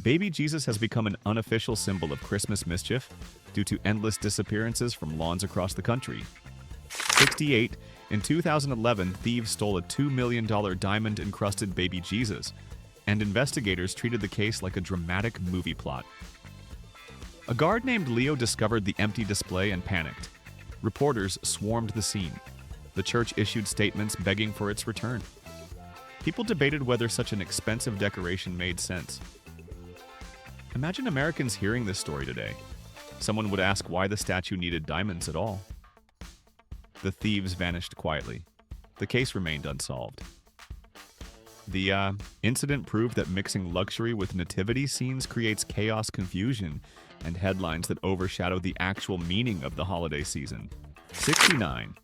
Baby Jesus has become an unofficial symbol of Christmas mischief due to endless disappearances from lawns across the country. 68. In 2011, thieves stole a $2 million diamond-encrusted baby Jesus, and investigators treated the case like a dramatic movie plot. A guard named Leo discovered the empty display and panicked. Reporters swarmed the scene. The church issued statements begging for its return. People debated whether such an expensive decoration made sense. Imagine Americans hearing this story today. Someone would ask why the statue needed diamonds at all. The thieves vanished quietly. The case remained unsolved. The incident proved that mixing luxury with nativity scenes creates chaos, confusion, and headlines that overshadow the actual meaning of the holiday season. 69.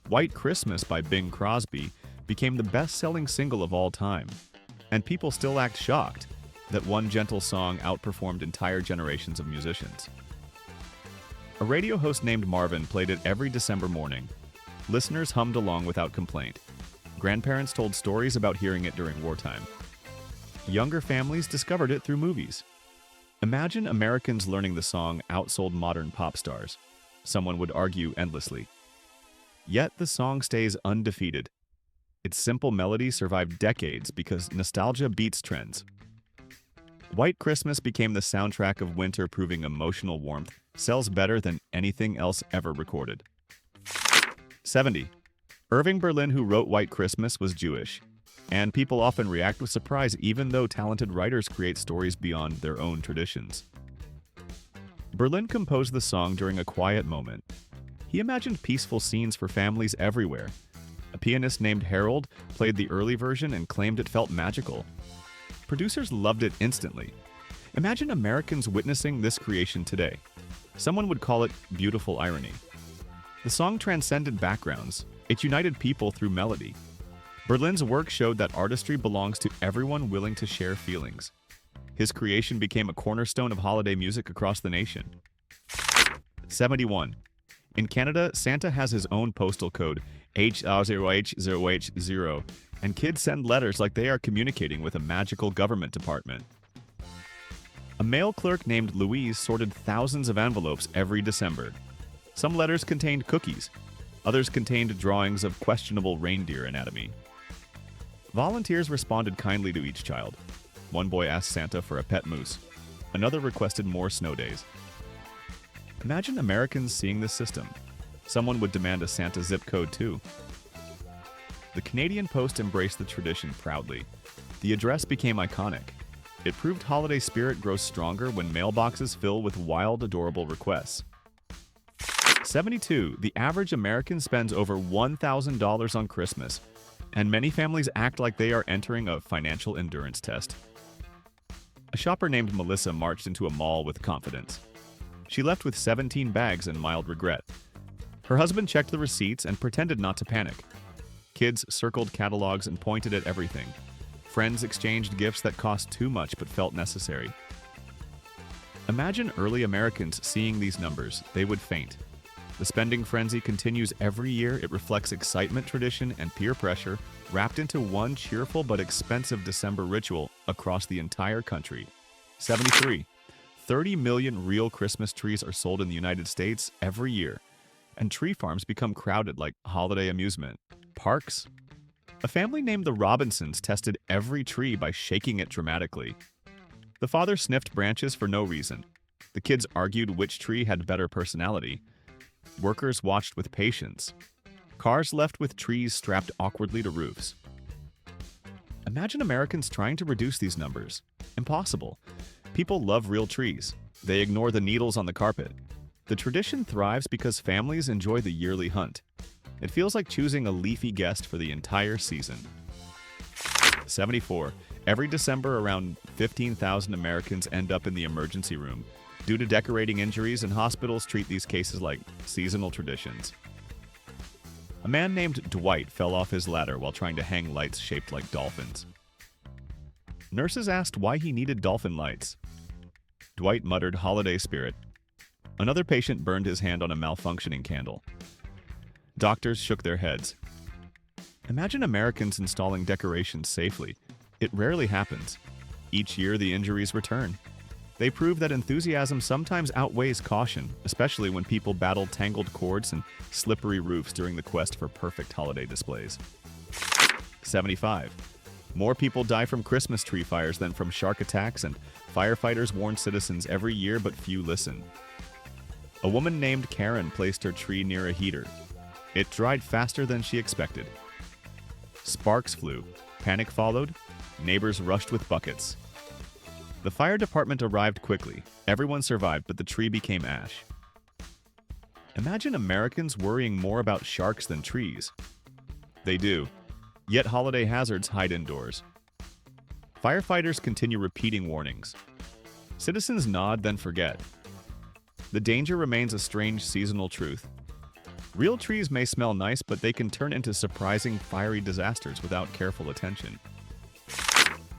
White Christmas by Bing Crosby became the best-selling single of all time, and people still act shocked that one gentle song outperformed entire generations of musicians. A radio host named Marvin played it every December morning. Listeners hummed along without complaint. Grandparents told stories about hearing it during wartime. Younger families discovered it through movies. Imagine Americans learning the song outsold modern pop stars. Someone would argue endlessly. Yet the song stays undefeated. Its simple melody survived decades because nostalgia beats trends. White Christmas became the soundtrack of winter, proving emotional warmth sells better than anything else ever recorded. 70. Irving Berlin, who wrote White Christmas, was Jewish. and people often react with surprise even though talented writers create stories beyond their own traditions. Berlin composed the song during a quiet moment. He imagined peaceful scenes for families everywhere. A pianist named Harold played the early version and claimed it felt magical. Producers loved it instantly. Imagine Americans witnessing this creation today. Someone would call it beautiful irony. The song transcended backgrounds. It united people through melody. Berlin's work showed that artistry belongs to everyone willing to share feelings. His creation became a cornerstone of holiday music across the nation. 71. In Canada, Santa has his own postal code, H0H0H0, and kids send letters like they are communicating with a magical government department. A mail clerk named Louise sorted thousands of envelopes every December. Some letters contained cookies. Others contained drawings of questionable reindeer anatomy. Volunteers responded kindly to each child. One boy asked Santa for a pet moose. Another requested more snow days. Imagine Americans seeing this system. Someone would demand a Santa zip code too. The Canadian Post embraced the tradition proudly. The address became iconic. It proved holiday spirit grows stronger when mailboxes fill with wild, adorable requests. 72. The average American spends over $1,000 on Christmas, and many families act like they are entering a financial endurance test. A shopper named Melissa marched into a mall with confidence. She left with 17 bags and mild regret. Her husband checked the receipts and pretended not to panic. Kids circled catalogs and pointed at everything. Friends exchanged gifts that cost too much but felt necessary. Imagine early Americans seeing these numbers. They would faint. The spending frenzy continues every year. It reflects excitement, tradition, and peer pressure wrapped into one cheerful but expensive December ritual across the entire country. 73. 30 million real Christmas trees are sold in the United States every year, and tree farms become crowded like holiday amusement parks. A family named the Robinsons tested every tree by shaking it dramatically. The father sniffed branches for no reason. The kids argued which tree had better personality. Workers watched with patience. Cars left with trees strapped awkwardly to roofs. Imagine Americans trying to reduce these numbers. Impossible. People love real trees. They ignore the needles on the carpet. The tradition thrives because families enjoy the yearly hunt. It feels like choosing a leafy guest for the entire season. 74. Every December, around 15,000 Americans end up in the emergency room. Due to decorating injuries, and hospitals treat these cases like seasonal traditions. A man named Dwight fell off his ladder while trying to hang lights shaped like dolphins. Nurses asked why he needed dolphin lights. Dwight muttered holiday spirit. Another patient burned his hand on a malfunctioning candle. Doctors shook their heads. Imagine Americans installing decorations safely. It rarely happens. Each year, the injuries return. They prove that enthusiasm sometimes outweighs caution, especially when people battle tangled cords and slippery roofs during the quest for perfect holiday displays. 75. More people die from Christmas tree fires than from shark attacks, and firefighters warn citizens every year, but few listen. A woman named Karen placed her tree near a heater. It dried faster than she expected. Sparks flew. Panic followed. Neighbors rushed with buckets. The fire department arrived quickly. Everyone survived, but the tree became ash. Imagine Americans worrying more about sharks than trees. They do. Yet holiday hazards hide indoors. Firefighters continue repeating warnings. Citizens nod, then forget. The danger remains a strange seasonal truth. Real trees may smell nice, but they can turn into surprising fiery disasters without careful attention.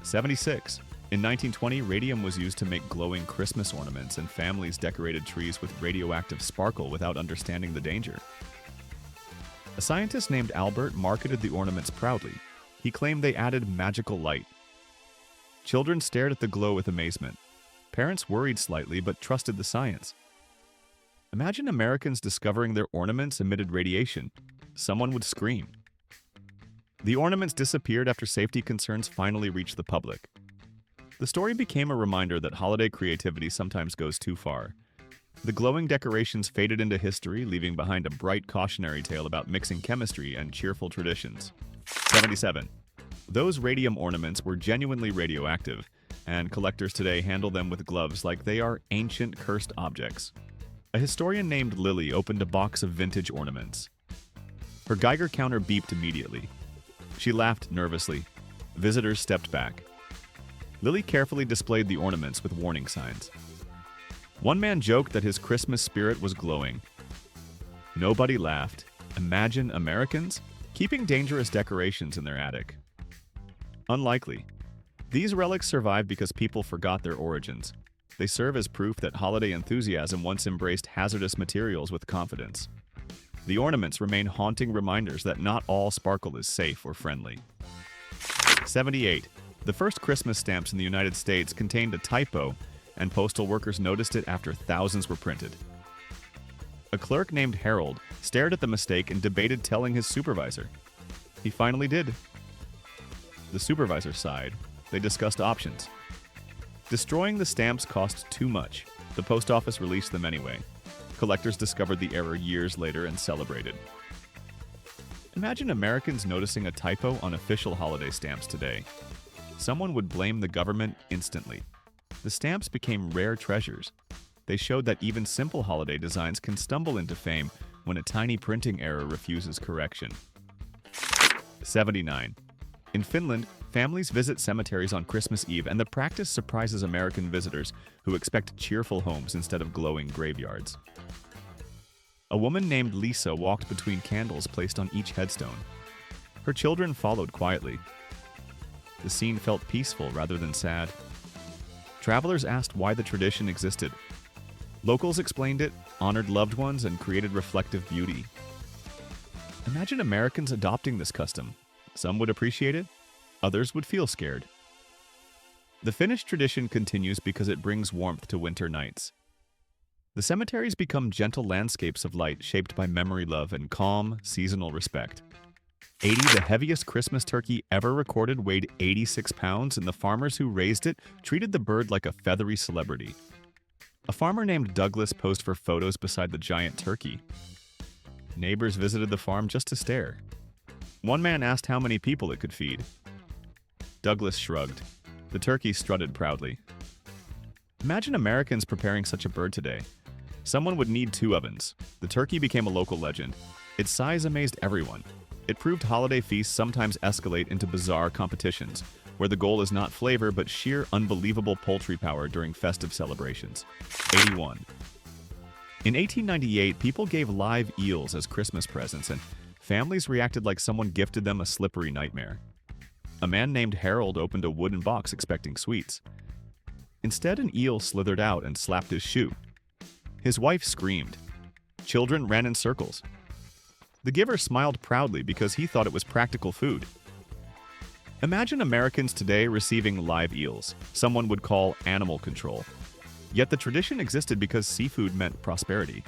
76. In 1920, radium was used to make glowing Christmas ornaments, and families decorated trees with radioactive sparkle without understanding the danger. A scientist named Albert marketed the ornaments proudly. He claimed they added magical light. Children stared at the glow with amazement. Parents worried slightly but trusted the science. Imagine Americans discovering their ornaments emitted radiation. Someone would scream. The ornaments disappeared after safety concerns finally reached the public. The story became a reminder that holiday creativity sometimes goes too far. The glowing decorations faded into history, leaving behind a bright cautionary tale about mixing chemistry and cheerful traditions. 77. Those radium ornaments were genuinely radioactive, and collectors today handle them with gloves like they are ancient cursed objects. A historian named Lily opened a box of vintage ornaments. Her Geiger counter beeped immediately. She laughed nervously. Visitors stepped back. Lily carefully displayed the ornaments with warning signs. One man joked that his Christmas spirit was glowing. Nobody laughed. Imagine Americans keeping dangerous decorations in their attic. Unlikely. These relics survive because people forgot their origins. They serve as proof that holiday enthusiasm once embraced hazardous materials with confidence. The ornaments remain haunting reminders that not all sparkle is safe or friendly. 78. The first Christmas stamps in the United States contained a typo, and postal workers noticed it after thousands were printed. A clerk named Harold stared at the mistake and debated telling his supervisor. He finally did. The supervisor sighed. They discussed options. Destroying the stamps cost too much. The post office released them anyway. Collectors discovered the error years later and celebrated. Imagine Americans noticing a typo on official holiday stamps today. Someone would blame the government instantly. The stamps became rare treasures. They showed that even simple holiday designs can stumble into fame when a tiny printing error refuses correction. 79. In Finland, families visit cemeteries on Christmas Eve, and the practice surprises American visitors who expect cheerful homes instead of glowing graveyards. A woman named Lisa walked between candles placed on each headstone. Her children followed quietly. The scene felt peaceful rather than sad. Travelers asked why the tradition existed. Locals explained it, honored loved ones, and created reflective beauty. Imagine Americans adopting this custom. Some would appreciate it, others would feel scared. The Finnish tradition continues because it brings warmth to winter nights. The cemeteries become gentle landscapes of light shaped by memory love and calm, seasonal respect. 80, the heaviest Christmas turkey ever recorded, weighed 86 pounds, and the farmers who raised it treated the bird like a feathery celebrity. A farmer named Douglas posed for photos beside the giant turkey. Neighbors visited the farm just to stare. One man asked how many people it could feed. Douglas shrugged. The turkey strutted proudly. Imagine Americans preparing such a bird today. Someone would need 2 ovens. The turkey became a local legend. Its size amazed everyone. It proved holiday feasts sometimes escalate into bizarre competitions, where the goal is not flavor but sheer unbelievable poultry power during festive celebrations. 81. In 1898, people gave live eels as Christmas presents, and families reacted like someone gifted them a slippery nightmare. A man named Harold opened a wooden box expecting sweets. Instead, an eel slithered out and slapped his shoe. His wife screamed. Children ran in circles. The giver smiled proudly because he thought it was practical food. Imagine Americans today receiving live eels, someone would call animal control. Yet the tradition existed because seafood meant prosperity.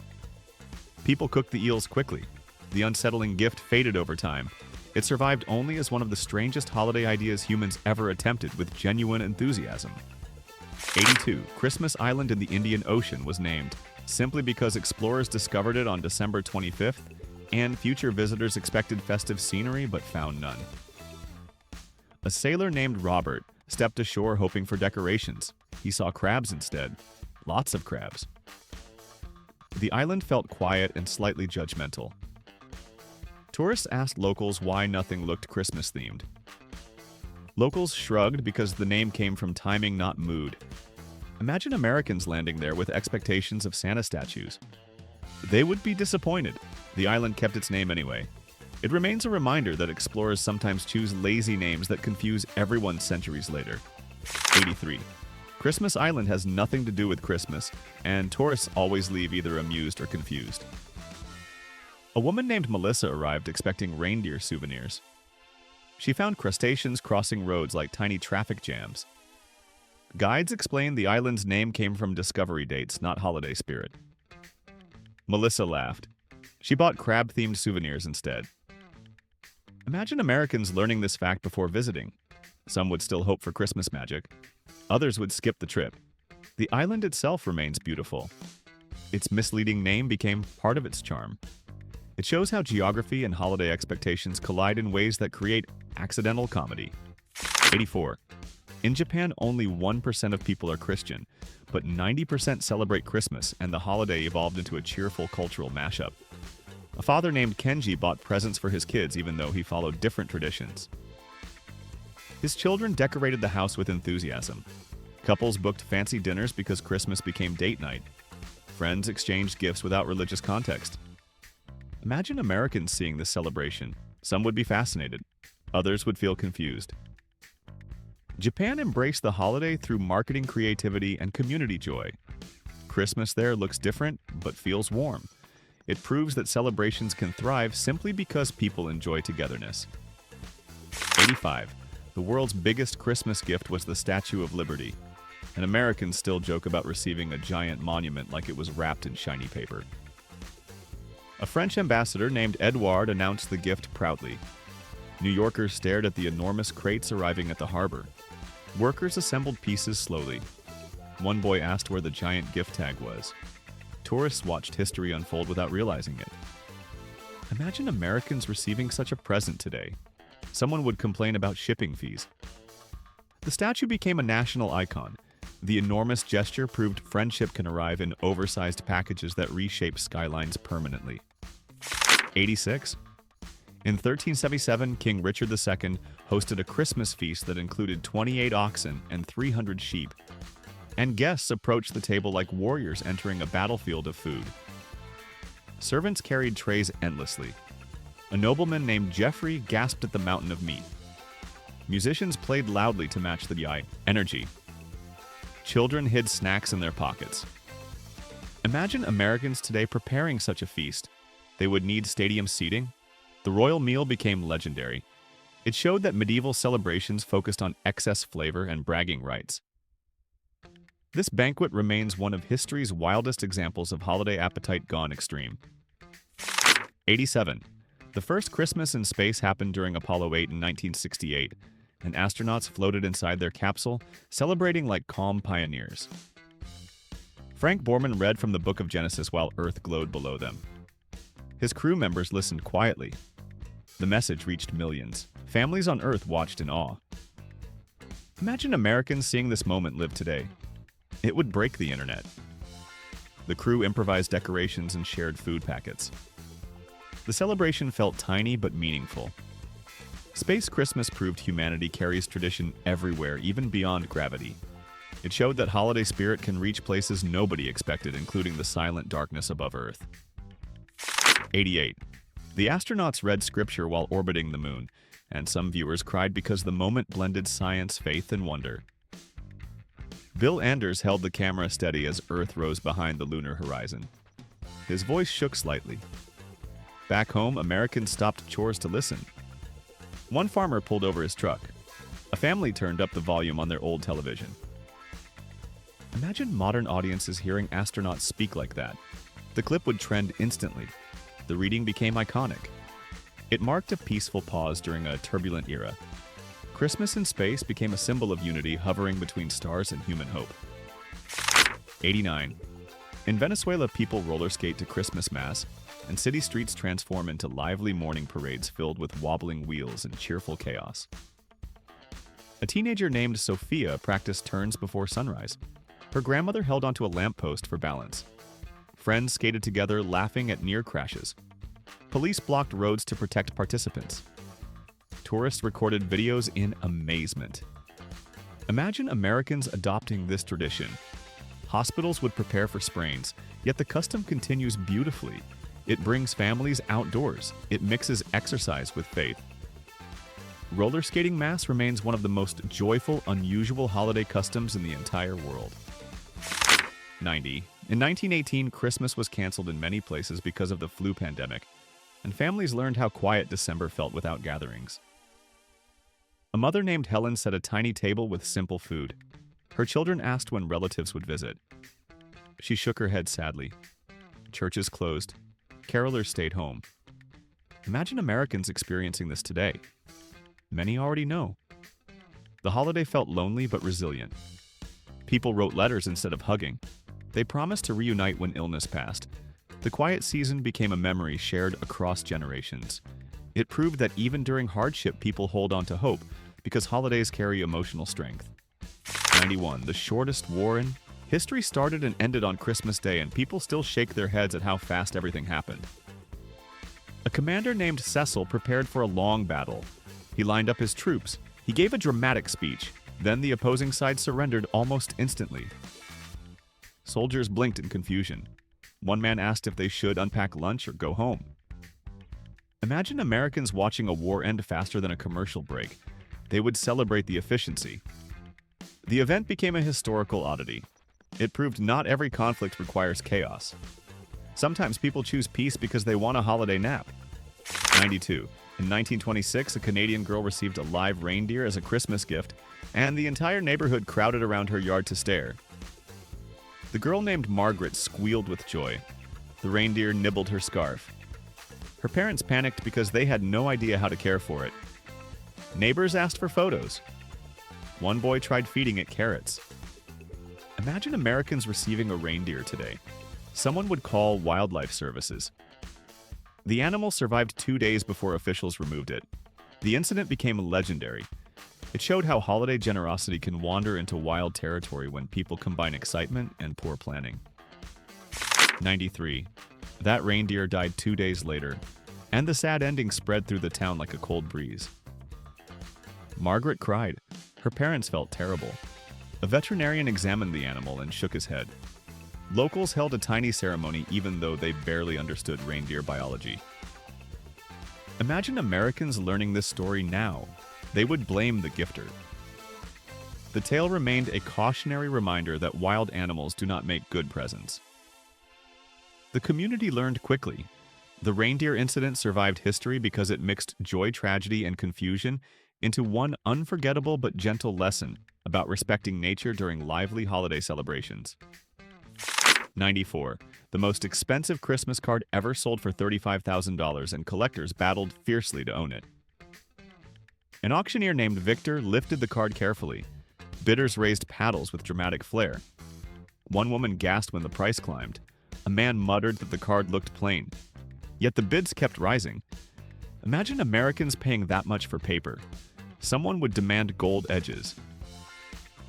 People cooked the eels quickly. The unsettling gift faded over time. It survived only as one of the strangest holiday ideas humans ever attempted with genuine enthusiasm. 82. Christmas Island in the Indian Ocean was named simply because explorers discovered it on December 25th, and future visitors expected festive scenery but found none. A sailor named Robert stepped ashore hoping for decorations. He saw crabs instead. Lots of crabs. The island felt quiet and slightly judgmental. Tourists asked locals why nothing looked Christmas-themed. Locals shrugged because the name came from timing, not mood. Imagine Americans landing there with expectations of Santa statues. They would be disappointed. The island kept its name anyway. It remains a reminder that explorers sometimes choose lazy names that confuse everyone centuries later. 83. Christmas Island has nothing to do with Christmas, and tourists always leave either amused or confused. A woman named Melissa arrived expecting reindeer souvenirs. She found crustaceans crossing roads like tiny traffic jams. Guides explained the island's name came from discovery dates, not holiday spirit. Melissa laughed. She bought crab-themed souvenirs instead. Imagine Americans learning this fact before visiting. Some would still hope for Christmas magic. Others would skip the trip. The island itself remains beautiful. Its misleading name became part of its charm. It shows how geography and holiday expectations collide in ways that create accidental comedy. 84. In Japan, only 1% of people are Christian, but 90% celebrate Christmas, and the holiday evolved into a cheerful cultural mashup. A father named Kenji bought presents for his kids even though he followed different traditions. His children decorated the house with enthusiasm. Couples booked fancy dinners because Christmas became date night. Friends exchanged gifts without religious context. Imagine Americans seeing this celebration. Some would be fascinated. Others would feel confused. Japan embraced the holiday through marketing creativity and community joy. Christmas there looks different, but feels warm. It proves that celebrations can thrive simply because people enjoy togetherness. 85. The world's biggest Christmas gift was the Statue of Liberty. And Americans still joke about receiving a giant monument like it was wrapped in shiny paper. A French ambassador named Edouard announced the gift proudly. New Yorkers stared at the enormous crates arriving at the harbor. Workers assembled pieces slowly. One boy asked where the giant gift tag was. Tourists watched history unfold without realizing it. Imagine Americans receiving such a present today. Someone would complain about shipping fees. The statue became a national icon. The enormous gesture proved friendship can arrive in oversized packages that reshape skylines permanently. 86. In 1377, King Richard II hosted a Christmas feast that included 28 oxen and 300 sheep. And guests approached the table like warriors entering a battlefield of food. Servants carried trays endlessly. A nobleman named Geoffrey gasped at the mountain of meat. Musicians played loudly to match the energy. Children hid snacks in their pockets. Imagine Americans today preparing such a feast. They would need stadium seating. The royal meal became legendary. It showed that medieval celebrations focused on excess flavor and bragging rights. This banquet remains one of history's wildest examples of holiday appetite gone extreme. 87. The first Christmas in space happened during Apollo 8 in 1968, and astronauts floated inside their capsule, celebrating like calm pioneers. Frank Borman read from the Book of Genesis while Earth glowed below them. His crew members listened quietly. The message reached millions. Families on Earth watched in awe. Imagine Americans seeing this moment live today. It would break the internet. The crew improvised decorations and shared food packets. The celebration felt tiny but meaningful. Space Christmas proved humanity carries tradition everywhere, even beyond gravity. It showed that holiday spirit can reach places nobody expected, including the silent darkness above Earth. 88. The astronauts read scripture while orbiting the moon, and some viewers cried because the moment blended science, faith, and wonder. Bill Anders held the camera steady as Earth rose behind the lunar horizon. His voice shook slightly. Back home, Americans stopped chores to listen. One farmer pulled over his truck. A family turned up the volume on their old television. Imagine modern audiences hearing astronauts speak like that. The clip would trend instantly. The reading became iconic. It marked a peaceful pause during a turbulent era. Christmas in space became a symbol of unity hovering between stars and human hope. 89. In Venezuela, people roller skate to Christmas Mass, and city streets transform into lively morning parades filled with wobbling wheels and cheerful chaos. A teenager named Sophia practiced turns before sunrise. Her grandmother held onto a lamppost for balance. Friends skated together, laughing at near crashes. Police blocked roads to protect participants. Tourists recorded videos in amazement. Imagine Americans adopting this tradition. Hospitals would prepare for sprains, yet the custom continues beautifully. It brings families outdoors. It mixes exercise with faith. Roller skating mass remains one of the most joyful, unusual holiday customs in the entire world. 90. In 1918, Christmas was canceled in many places because of the flu pandemic, and families learned how quiet December felt without gatherings. A mother named Helen set a tiny table with simple food. Her children asked when relatives would visit. She shook her head sadly. Churches closed. Carolers stayed home. Imagine Americans experiencing this today. Many already know. The holiday felt lonely but resilient. People wrote letters instead of hugging. They promised to reunite when illness passed. The quiet season became a memory shared across generations. It proved that even during hardship, people hold on to hope, because holidays carry emotional strength. 91. The shortest war in history started and ended on Christmas Day, and people still shake their heads at how fast everything happened. A commander named Cecil prepared for a long battle. He lined up his troops. He gave a dramatic speech. Then the opposing side surrendered almost instantly. Soldiers blinked in confusion. One man asked if they should unpack lunch or go home. Imagine Americans watching a war end faster than a commercial break. They would celebrate the efficiency. The event became a historical oddity. It proved not every conflict requires chaos. Sometimes people choose peace because they want a holiday nap. 92. In 1926, a Canadian girl received a live reindeer as a Christmas gift, and the entire neighborhood crowded around her yard to stare. The girl named Margaret squealed with joy. The reindeer nibbled her scarf. Her parents panicked because they had no idea how to care for it. Neighbors asked for photos. One boy tried feeding it carrots. Imagine Americans receiving a reindeer today. Someone would call wildlife services. The animal survived 2 days before officials removed it. The incident became legendary. It showed how holiday generosity can wander into wild territory when people combine excitement and poor planning. 93. That reindeer died 2 days later, and the sad ending spread through the town like a cold breeze. Margaret cried. Her parents felt terrible. A veterinarian examined the animal and shook his head. Locals held a tiny ceremony even though they barely understood reindeer biology. Imagine Americans learning this story now. They would blame the gifter. The tale remained a cautionary reminder that wild animals do not make good presents. The community learned quickly. The reindeer incident survived history because it mixed joy, tragedy, and confusion into one unforgettable but gentle lesson about respecting nature during lively holiday celebrations. 94. The most expensive Christmas card ever sold for $35,000, and collectors battled fiercely to own it. An auctioneer named Victor lifted the card carefully. Bidders raised paddles with dramatic flair. One woman gasped when the price climbed. A man muttered that the card looked plain. Yet the bids kept rising. Imagine Americans paying that much for paper. Someone would demand gold edges.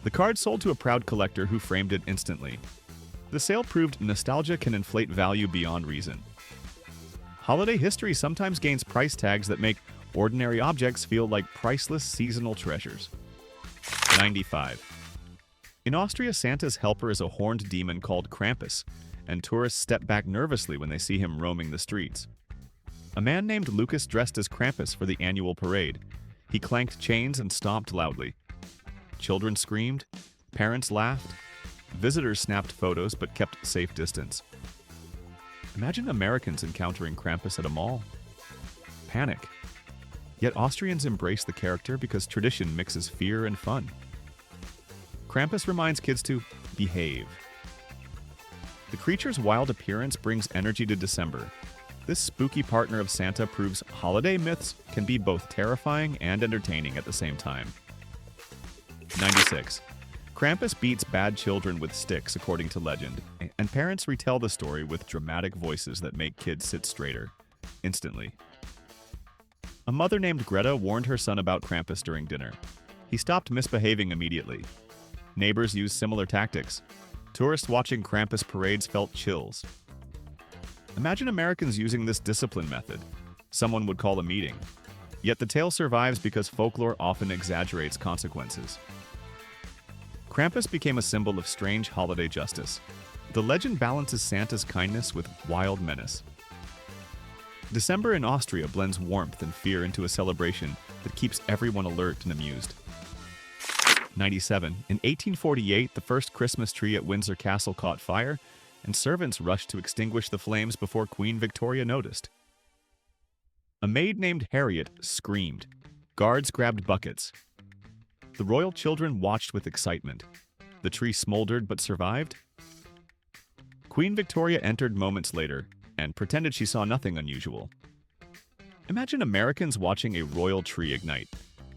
The card sold to a proud collector who framed it instantly. The sale proved nostalgia can inflate value beyond reason. Holiday history sometimes gains price tags that make ordinary objects feel like priceless seasonal treasures. 95. In Austria, Santa's helper is a horned demon called Krampus, and tourists step back nervously when they see him roaming the streets. A man named Lucas dressed as Krampus for the annual parade. He clanked chains and stomped loudly. Children screamed, parents laughed, visitors snapped photos but kept safe distance. Imagine Americans encountering Krampus at a mall. Panic. Yet Austrians embrace the character because tradition mixes fear and fun. Krampus reminds kids to behave. The creature's wild appearance brings energy to December. This spooky partner of Santa proves holiday myths can be both terrifying and entertaining at the same time. 96. Krampus beats bad children with sticks, according to legend, and parents retell the story with dramatic voices that make kids sit straighter, instantly. A mother named Greta warned her son about Krampus during dinner. He stopped misbehaving immediately. Neighbors used similar tactics. Tourists watching Krampus parades felt chills. Imagine Americans using this discipline method. Someone would call a meeting. Yet the tale survives because folklore often exaggerates consequences. Krampus became a symbol of strange holiday justice. The legend balances Santa's kindness with wild menace. December in Austria blends warmth and fear into a celebration that keeps everyone alert and amused. 97. In 1848, the first Christmas tree at Windsor Castle caught fire, and servants rushed to extinguish the flames before Queen Victoria noticed. A maid named Harriet screamed. Guards grabbed buckets. The royal children watched with excitement. The tree smoldered but survived. Queen Victoria entered moments later and pretended she saw nothing unusual. Imagine Americans watching a royal tree ignite.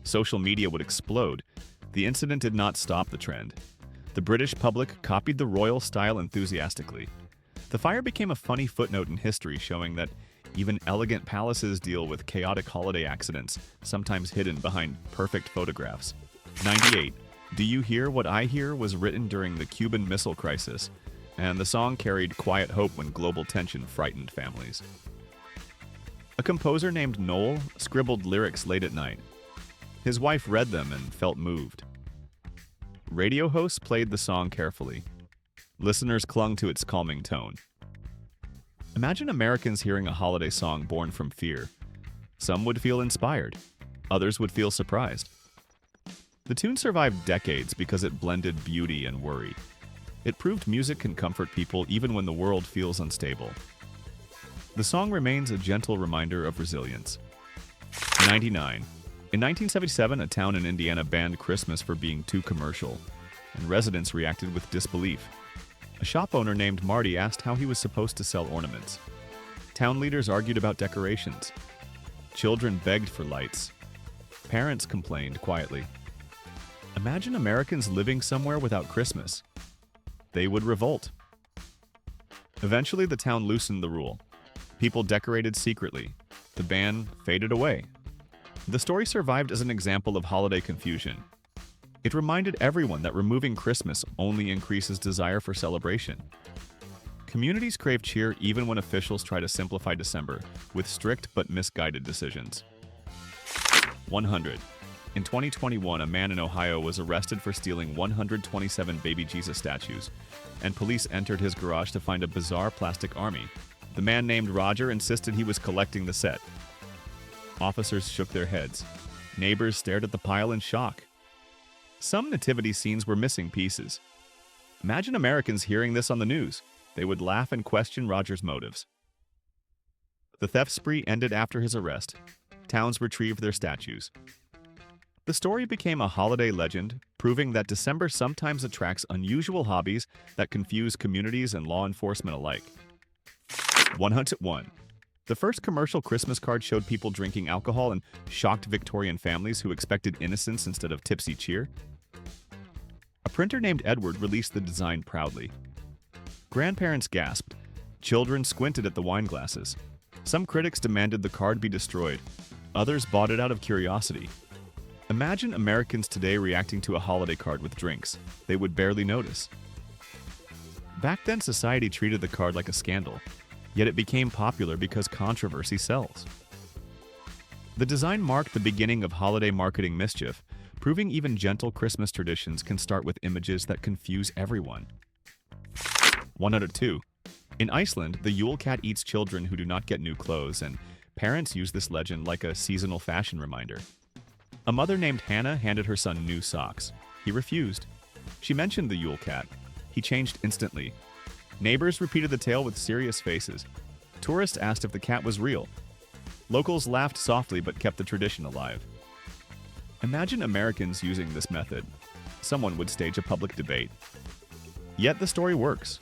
Social media would explode. The incident did not stop the trend. The British public copied the royal style enthusiastically. The fire became a funny footnote in history, showing that Even elegant palaces deal with chaotic holiday accidents, sometimes hidden behind perfect photographs. 98. Do You Hear What I Hear was written during the Cuban Missile Crisis, and the song carried quiet hope when global tension frightened families. A composer named Noel scribbled lyrics late at night. His wife read them and felt moved. Radio hosts played the song carefully. Listeners clung to its calming tone. Imagine Americans hearing a holiday song born from fear. Some would feel inspired. Others would feel surprised. The tune survived decades because it blended beauty and worry. It proved music can comfort people even when the world feels unstable. The song remains a gentle reminder of resilience. 99. In 1977, a town in Indiana banned Christmas for being too commercial, and residents reacted with disbelief. A shop owner named Marty asked how he was supposed to sell ornaments. Town leaders argued about decorations. Children begged for lights. Parents complained quietly. Imagine Americans living somewhere without Christmas. They would revolt. Eventually, the town loosened the rule. People decorated secretly. The ban faded away. The story survived as an example of holiday confusion. It reminded everyone that removing Christmas only increases desire for celebration. Communities crave cheer even when officials try to simplify December with strict but misguided decisions. 100. In 2021, a man in Ohio was arrested for stealing 127 baby Jesus statues, and police entered his garage to find a bizarre plastic army. The man named Roger insisted he was collecting the set. Officers shook their heads. Neighbors stared at the pile in shock. Some nativity scenes were missing pieces. Imagine Americans hearing this on the news. They would laugh and question Roger's motives. The theft spree ended after his arrest. Towns retrieved their statues. The story became a holiday legend, proving that December sometimes attracts unusual hobbies that confuse communities and law enforcement alike. 101. The first commercial Christmas card showed people drinking alcohol and shocked Victorian families who expected innocence instead of tipsy cheer. A printer named Edward released the design proudly. Grandparents gasped. Children squinted at the wine glasses. Some critics demanded the card be destroyed. Others bought it out of curiosity. Imagine Americans today reacting to a holiday card with drinks. They would barely notice. Back then, society treated the card like a scandal, yet it became popular because controversy sells. The design marked the beginning of holiday marketing mischief, proving even gentle Christmas traditions can start with images that confuse everyone. 102. In Iceland, the Yule cat eats children who do not get new clothes, and parents use this legend like a seasonal fashion reminder. A mother named Hannah handed her son new socks. He refused. She mentioned the Yule cat. He changed instantly. Neighbors repeated the tale with serious faces. Tourists asked if the cat was real. Locals laughed softly but kept the tradition alive. Imagine Americans using this method. Someone would stage a public debate. Yet the story works.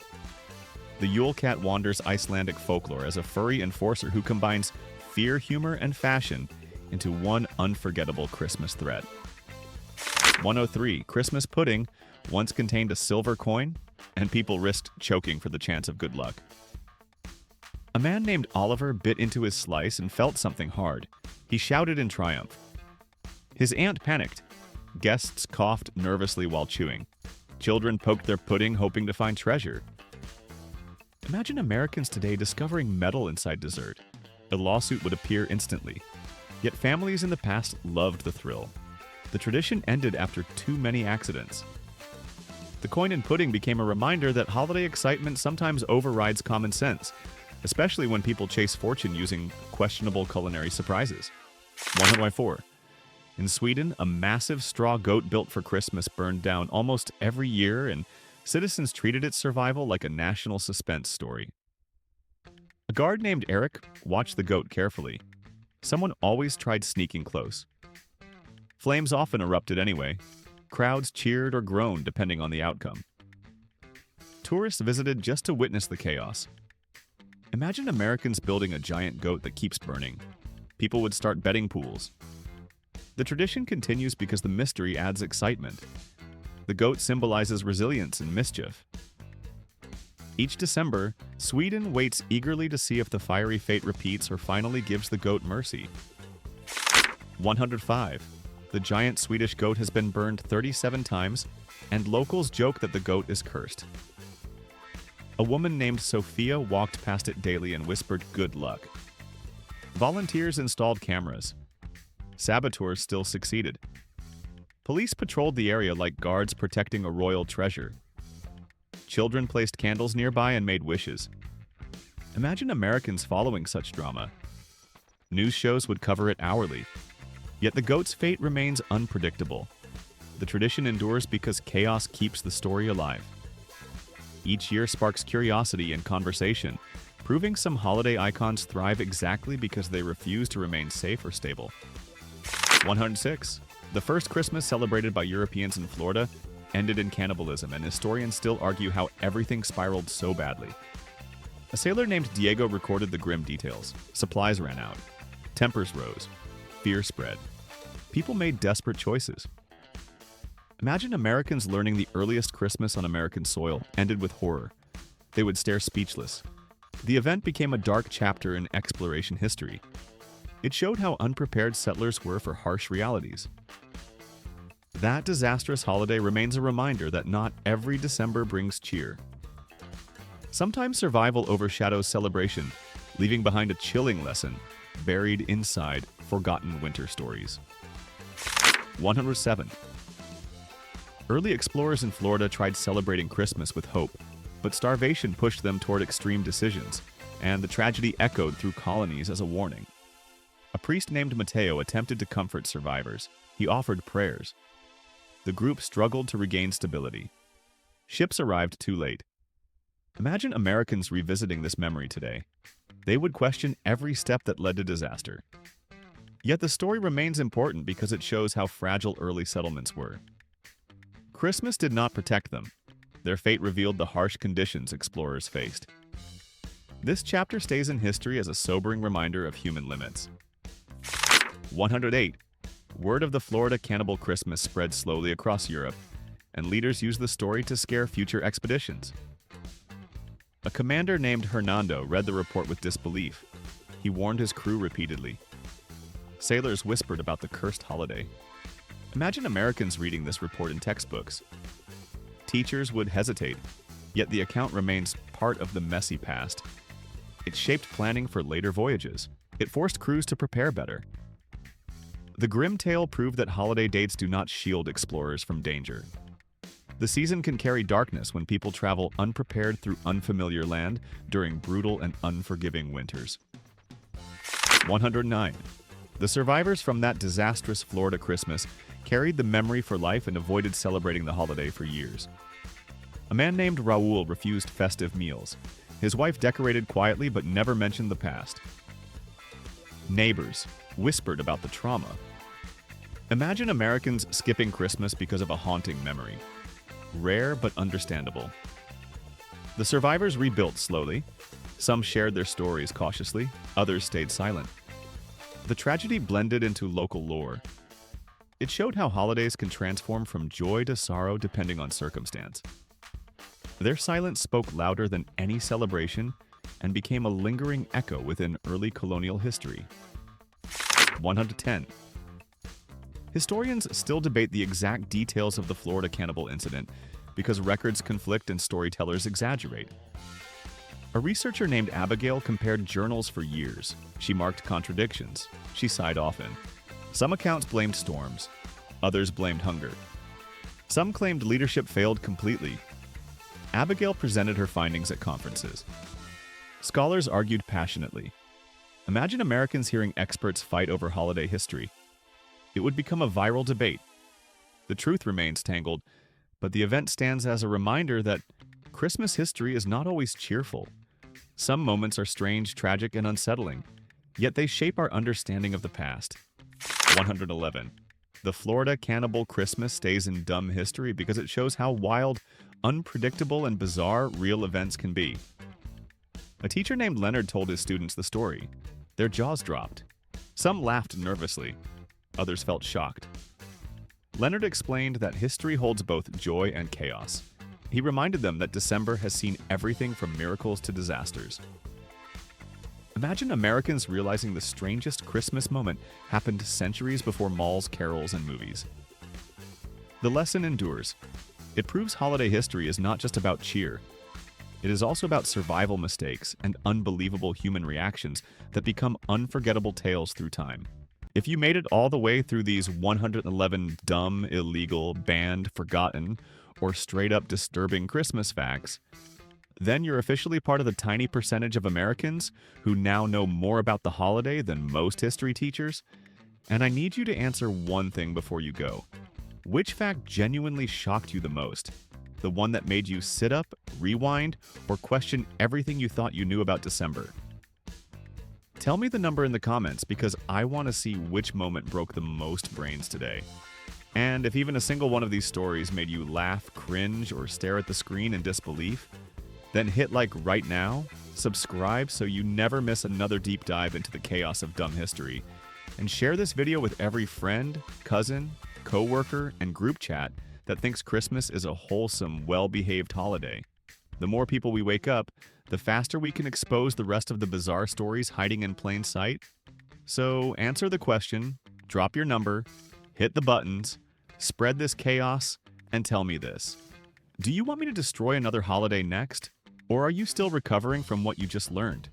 The Yule cat wanders Icelandic folklore as a furry enforcer who combines fear, humor, and fashion into one unforgettable Christmas thread. 103. Christmas pudding once contained a silver coin, and people risked choking for the chance of good luck. A man named Oliver bit into his slice and felt something hard. He shouted in triumph. His aunt panicked. Guests coughed nervously while chewing. Children poked their pudding hoping to find treasure. Imagine Americans today discovering metal inside dessert. A lawsuit would appear instantly. Yet families in the past loved the thrill. The tradition ended after too many accidents. The coin in pudding became a reminder that holiday excitement sometimes overrides common sense, especially when people chase fortune using questionable culinary surprises. 104. In Sweden, a massive straw goat built for Christmas burned down almost every year, and citizens treated its survival like a national suspense story. A guard named Eric watched the goat carefully. Someone always tried sneaking close. Flames often erupted anyway. Crowds cheered or groaned depending on the outcome. Tourists visited just to witness the chaos. Imagine Americans building a giant goat that keeps burning. People would start betting pools. The tradition continues because the mystery adds excitement. The goat symbolizes resilience and mischief. Each December, Sweden waits eagerly to see if the fiery fate repeats or finally gives the goat mercy. 105. The giant Swedish goat has been burned 37 times, and locals joke that the goat is cursed. A woman named Sophia walked past it daily and whispered, "Good luck." Volunteers installed cameras. Saboteurs still succeeded. Police patrolled the area like guards protecting a royal treasure. Children placed candles nearby and made wishes. Imagine Americans following such drama. News shows would cover it hourly. Yet the goat's fate remains unpredictable. The tradition endures because chaos keeps the story alive. Each year sparks curiosity and conversation, proving some holiday icons thrive exactly because they refuse to remain safe or stable. 106. The first Christmas celebrated by Europeans in Florida ended in cannibalism, and historians still argue how everything spiraled so badly. A sailor named Diego recorded the grim details. Supplies ran out. Tempers rose. Fear spread. People made desperate choices. Imagine Americans learning the earliest Christmas on American soil ended with horror. They would stare speechless. The event became a dark chapter in exploration history. It showed how unprepared settlers were for harsh realities. That disastrous holiday remains a reminder that not every December brings cheer. Sometimes survival overshadows celebration, leaving behind a chilling lesson buried inside forgotten winter stories. 107. Early explorers in Florida tried celebrating Christmas with hope, but starvation pushed them toward extreme decisions, and the tragedy echoed through colonies as a warning. A priest named Mateo attempted to comfort survivors. He offered prayers. The group struggled to regain stability. Ships arrived too late. Imagine Americans revisiting this memory today. They would question every step that led to disaster. Yet the story remains important because it shows how fragile early settlements were. Christmas did not protect them. Their fate revealed the harsh conditions explorers faced. This chapter stays in history as a sobering reminder of human limits. 108. Word of the Florida cannibal Christmas spread slowly across Europe, and leaders used the story to scare future expeditions. A commander named Hernando read the report with disbelief. He warned his crew repeatedly. Sailors whispered about the cursed holiday. Imagine Americans reading this report in textbooks. Teachers would hesitate, yet the account remains part of the messy past. It shaped planning for later voyages. It forced crews to prepare better. The grim tale proved that holiday dates do not shield explorers from danger. The season can carry darkness when people travel unprepared through unfamiliar land during brutal and unforgiving winters. 109. The survivors from that disastrous Florida Christmas carried the memory for life and avoided celebrating the holiday for years. A man named Raul refused festive meals. His wife decorated quietly but never mentioned the past. Neighbors whispered about the trauma. Imagine Americans skipping Christmas because of a haunting memory. Rare but understandable. The survivors rebuilt slowly. Some shared their stories cautiously, others stayed silent. The tragedy blended into local lore. It showed how holidays can transform from joy to sorrow depending on circumstance. Their silence spoke louder than any celebration and became a lingering echo within early colonial history. 110. Historians still debate the exact details of the Florida cannibal incident because records conflict and storytellers exaggerate. A researcher named Abigail compared journals for years. She marked contradictions. She sighed often. Some accounts blamed storms. Others blamed hunger. Some claimed leadership failed completely. Abigail presented her findings at conferences. Scholars argued passionately. Imagine Americans hearing experts fight over holiday history. It would become a viral debate. The truth remains tangled, but the event stands as a reminder that Christmas history is not always cheerful. Some moments are strange, tragic, and unsettling, yet they shape our understanding of the past. 111. The Florida cannibal Christmas stays in dumb history because it shows how wild, unpredictable, and bizarre real events can be. A teacher named Leonard told his students the story. Their jaws dropped. Some laughed nervously. Others felt shocked. Leonard explained that history holds both joy and chaos. He reminded them that December has seen everything from miracles to disasters. Imagine Americans realizing the strangest Christmas moment happened centuries before malls, carols, and movies. The lesson endures. It proves holiday history is not just about cheer. It is also about survival mistakes and unbelievable human reactions that become unforgettable tales through time. If you made it all the way through these 111 dumb, illegal, banned, forgotten, or straight-up disturbing Christmas facts, then you're officially part of the tiny percentage of Americans who now know more about the holiday than most history teachers. And I need you to answer one thing before you go. Which fact genuinely shocked you the most? The one that made you sit up, rewind, or question everything you thought you knew about December? Tell me the number in the comments because I want to see which moment broke the most brains today. And if even a single one of these stories made you laugh, cringe, or stare at the screen in disbelief, then hit like right now, subscribe so you never miss another deep dive into the chaos of dumb history, and share this video with every friend, cousin, coworker, and group chat that thinks Christmas is a wholesome, well-behaved holiday. The more people we wake up, the faster we can expose the rest of the bizarre stories hiding in plain sight. So answer the question, drop your number, hit the buttons, spread this chaos, and tell me this. Do you want me to destroy another holiday next? Or are you still recovering from what you just learned?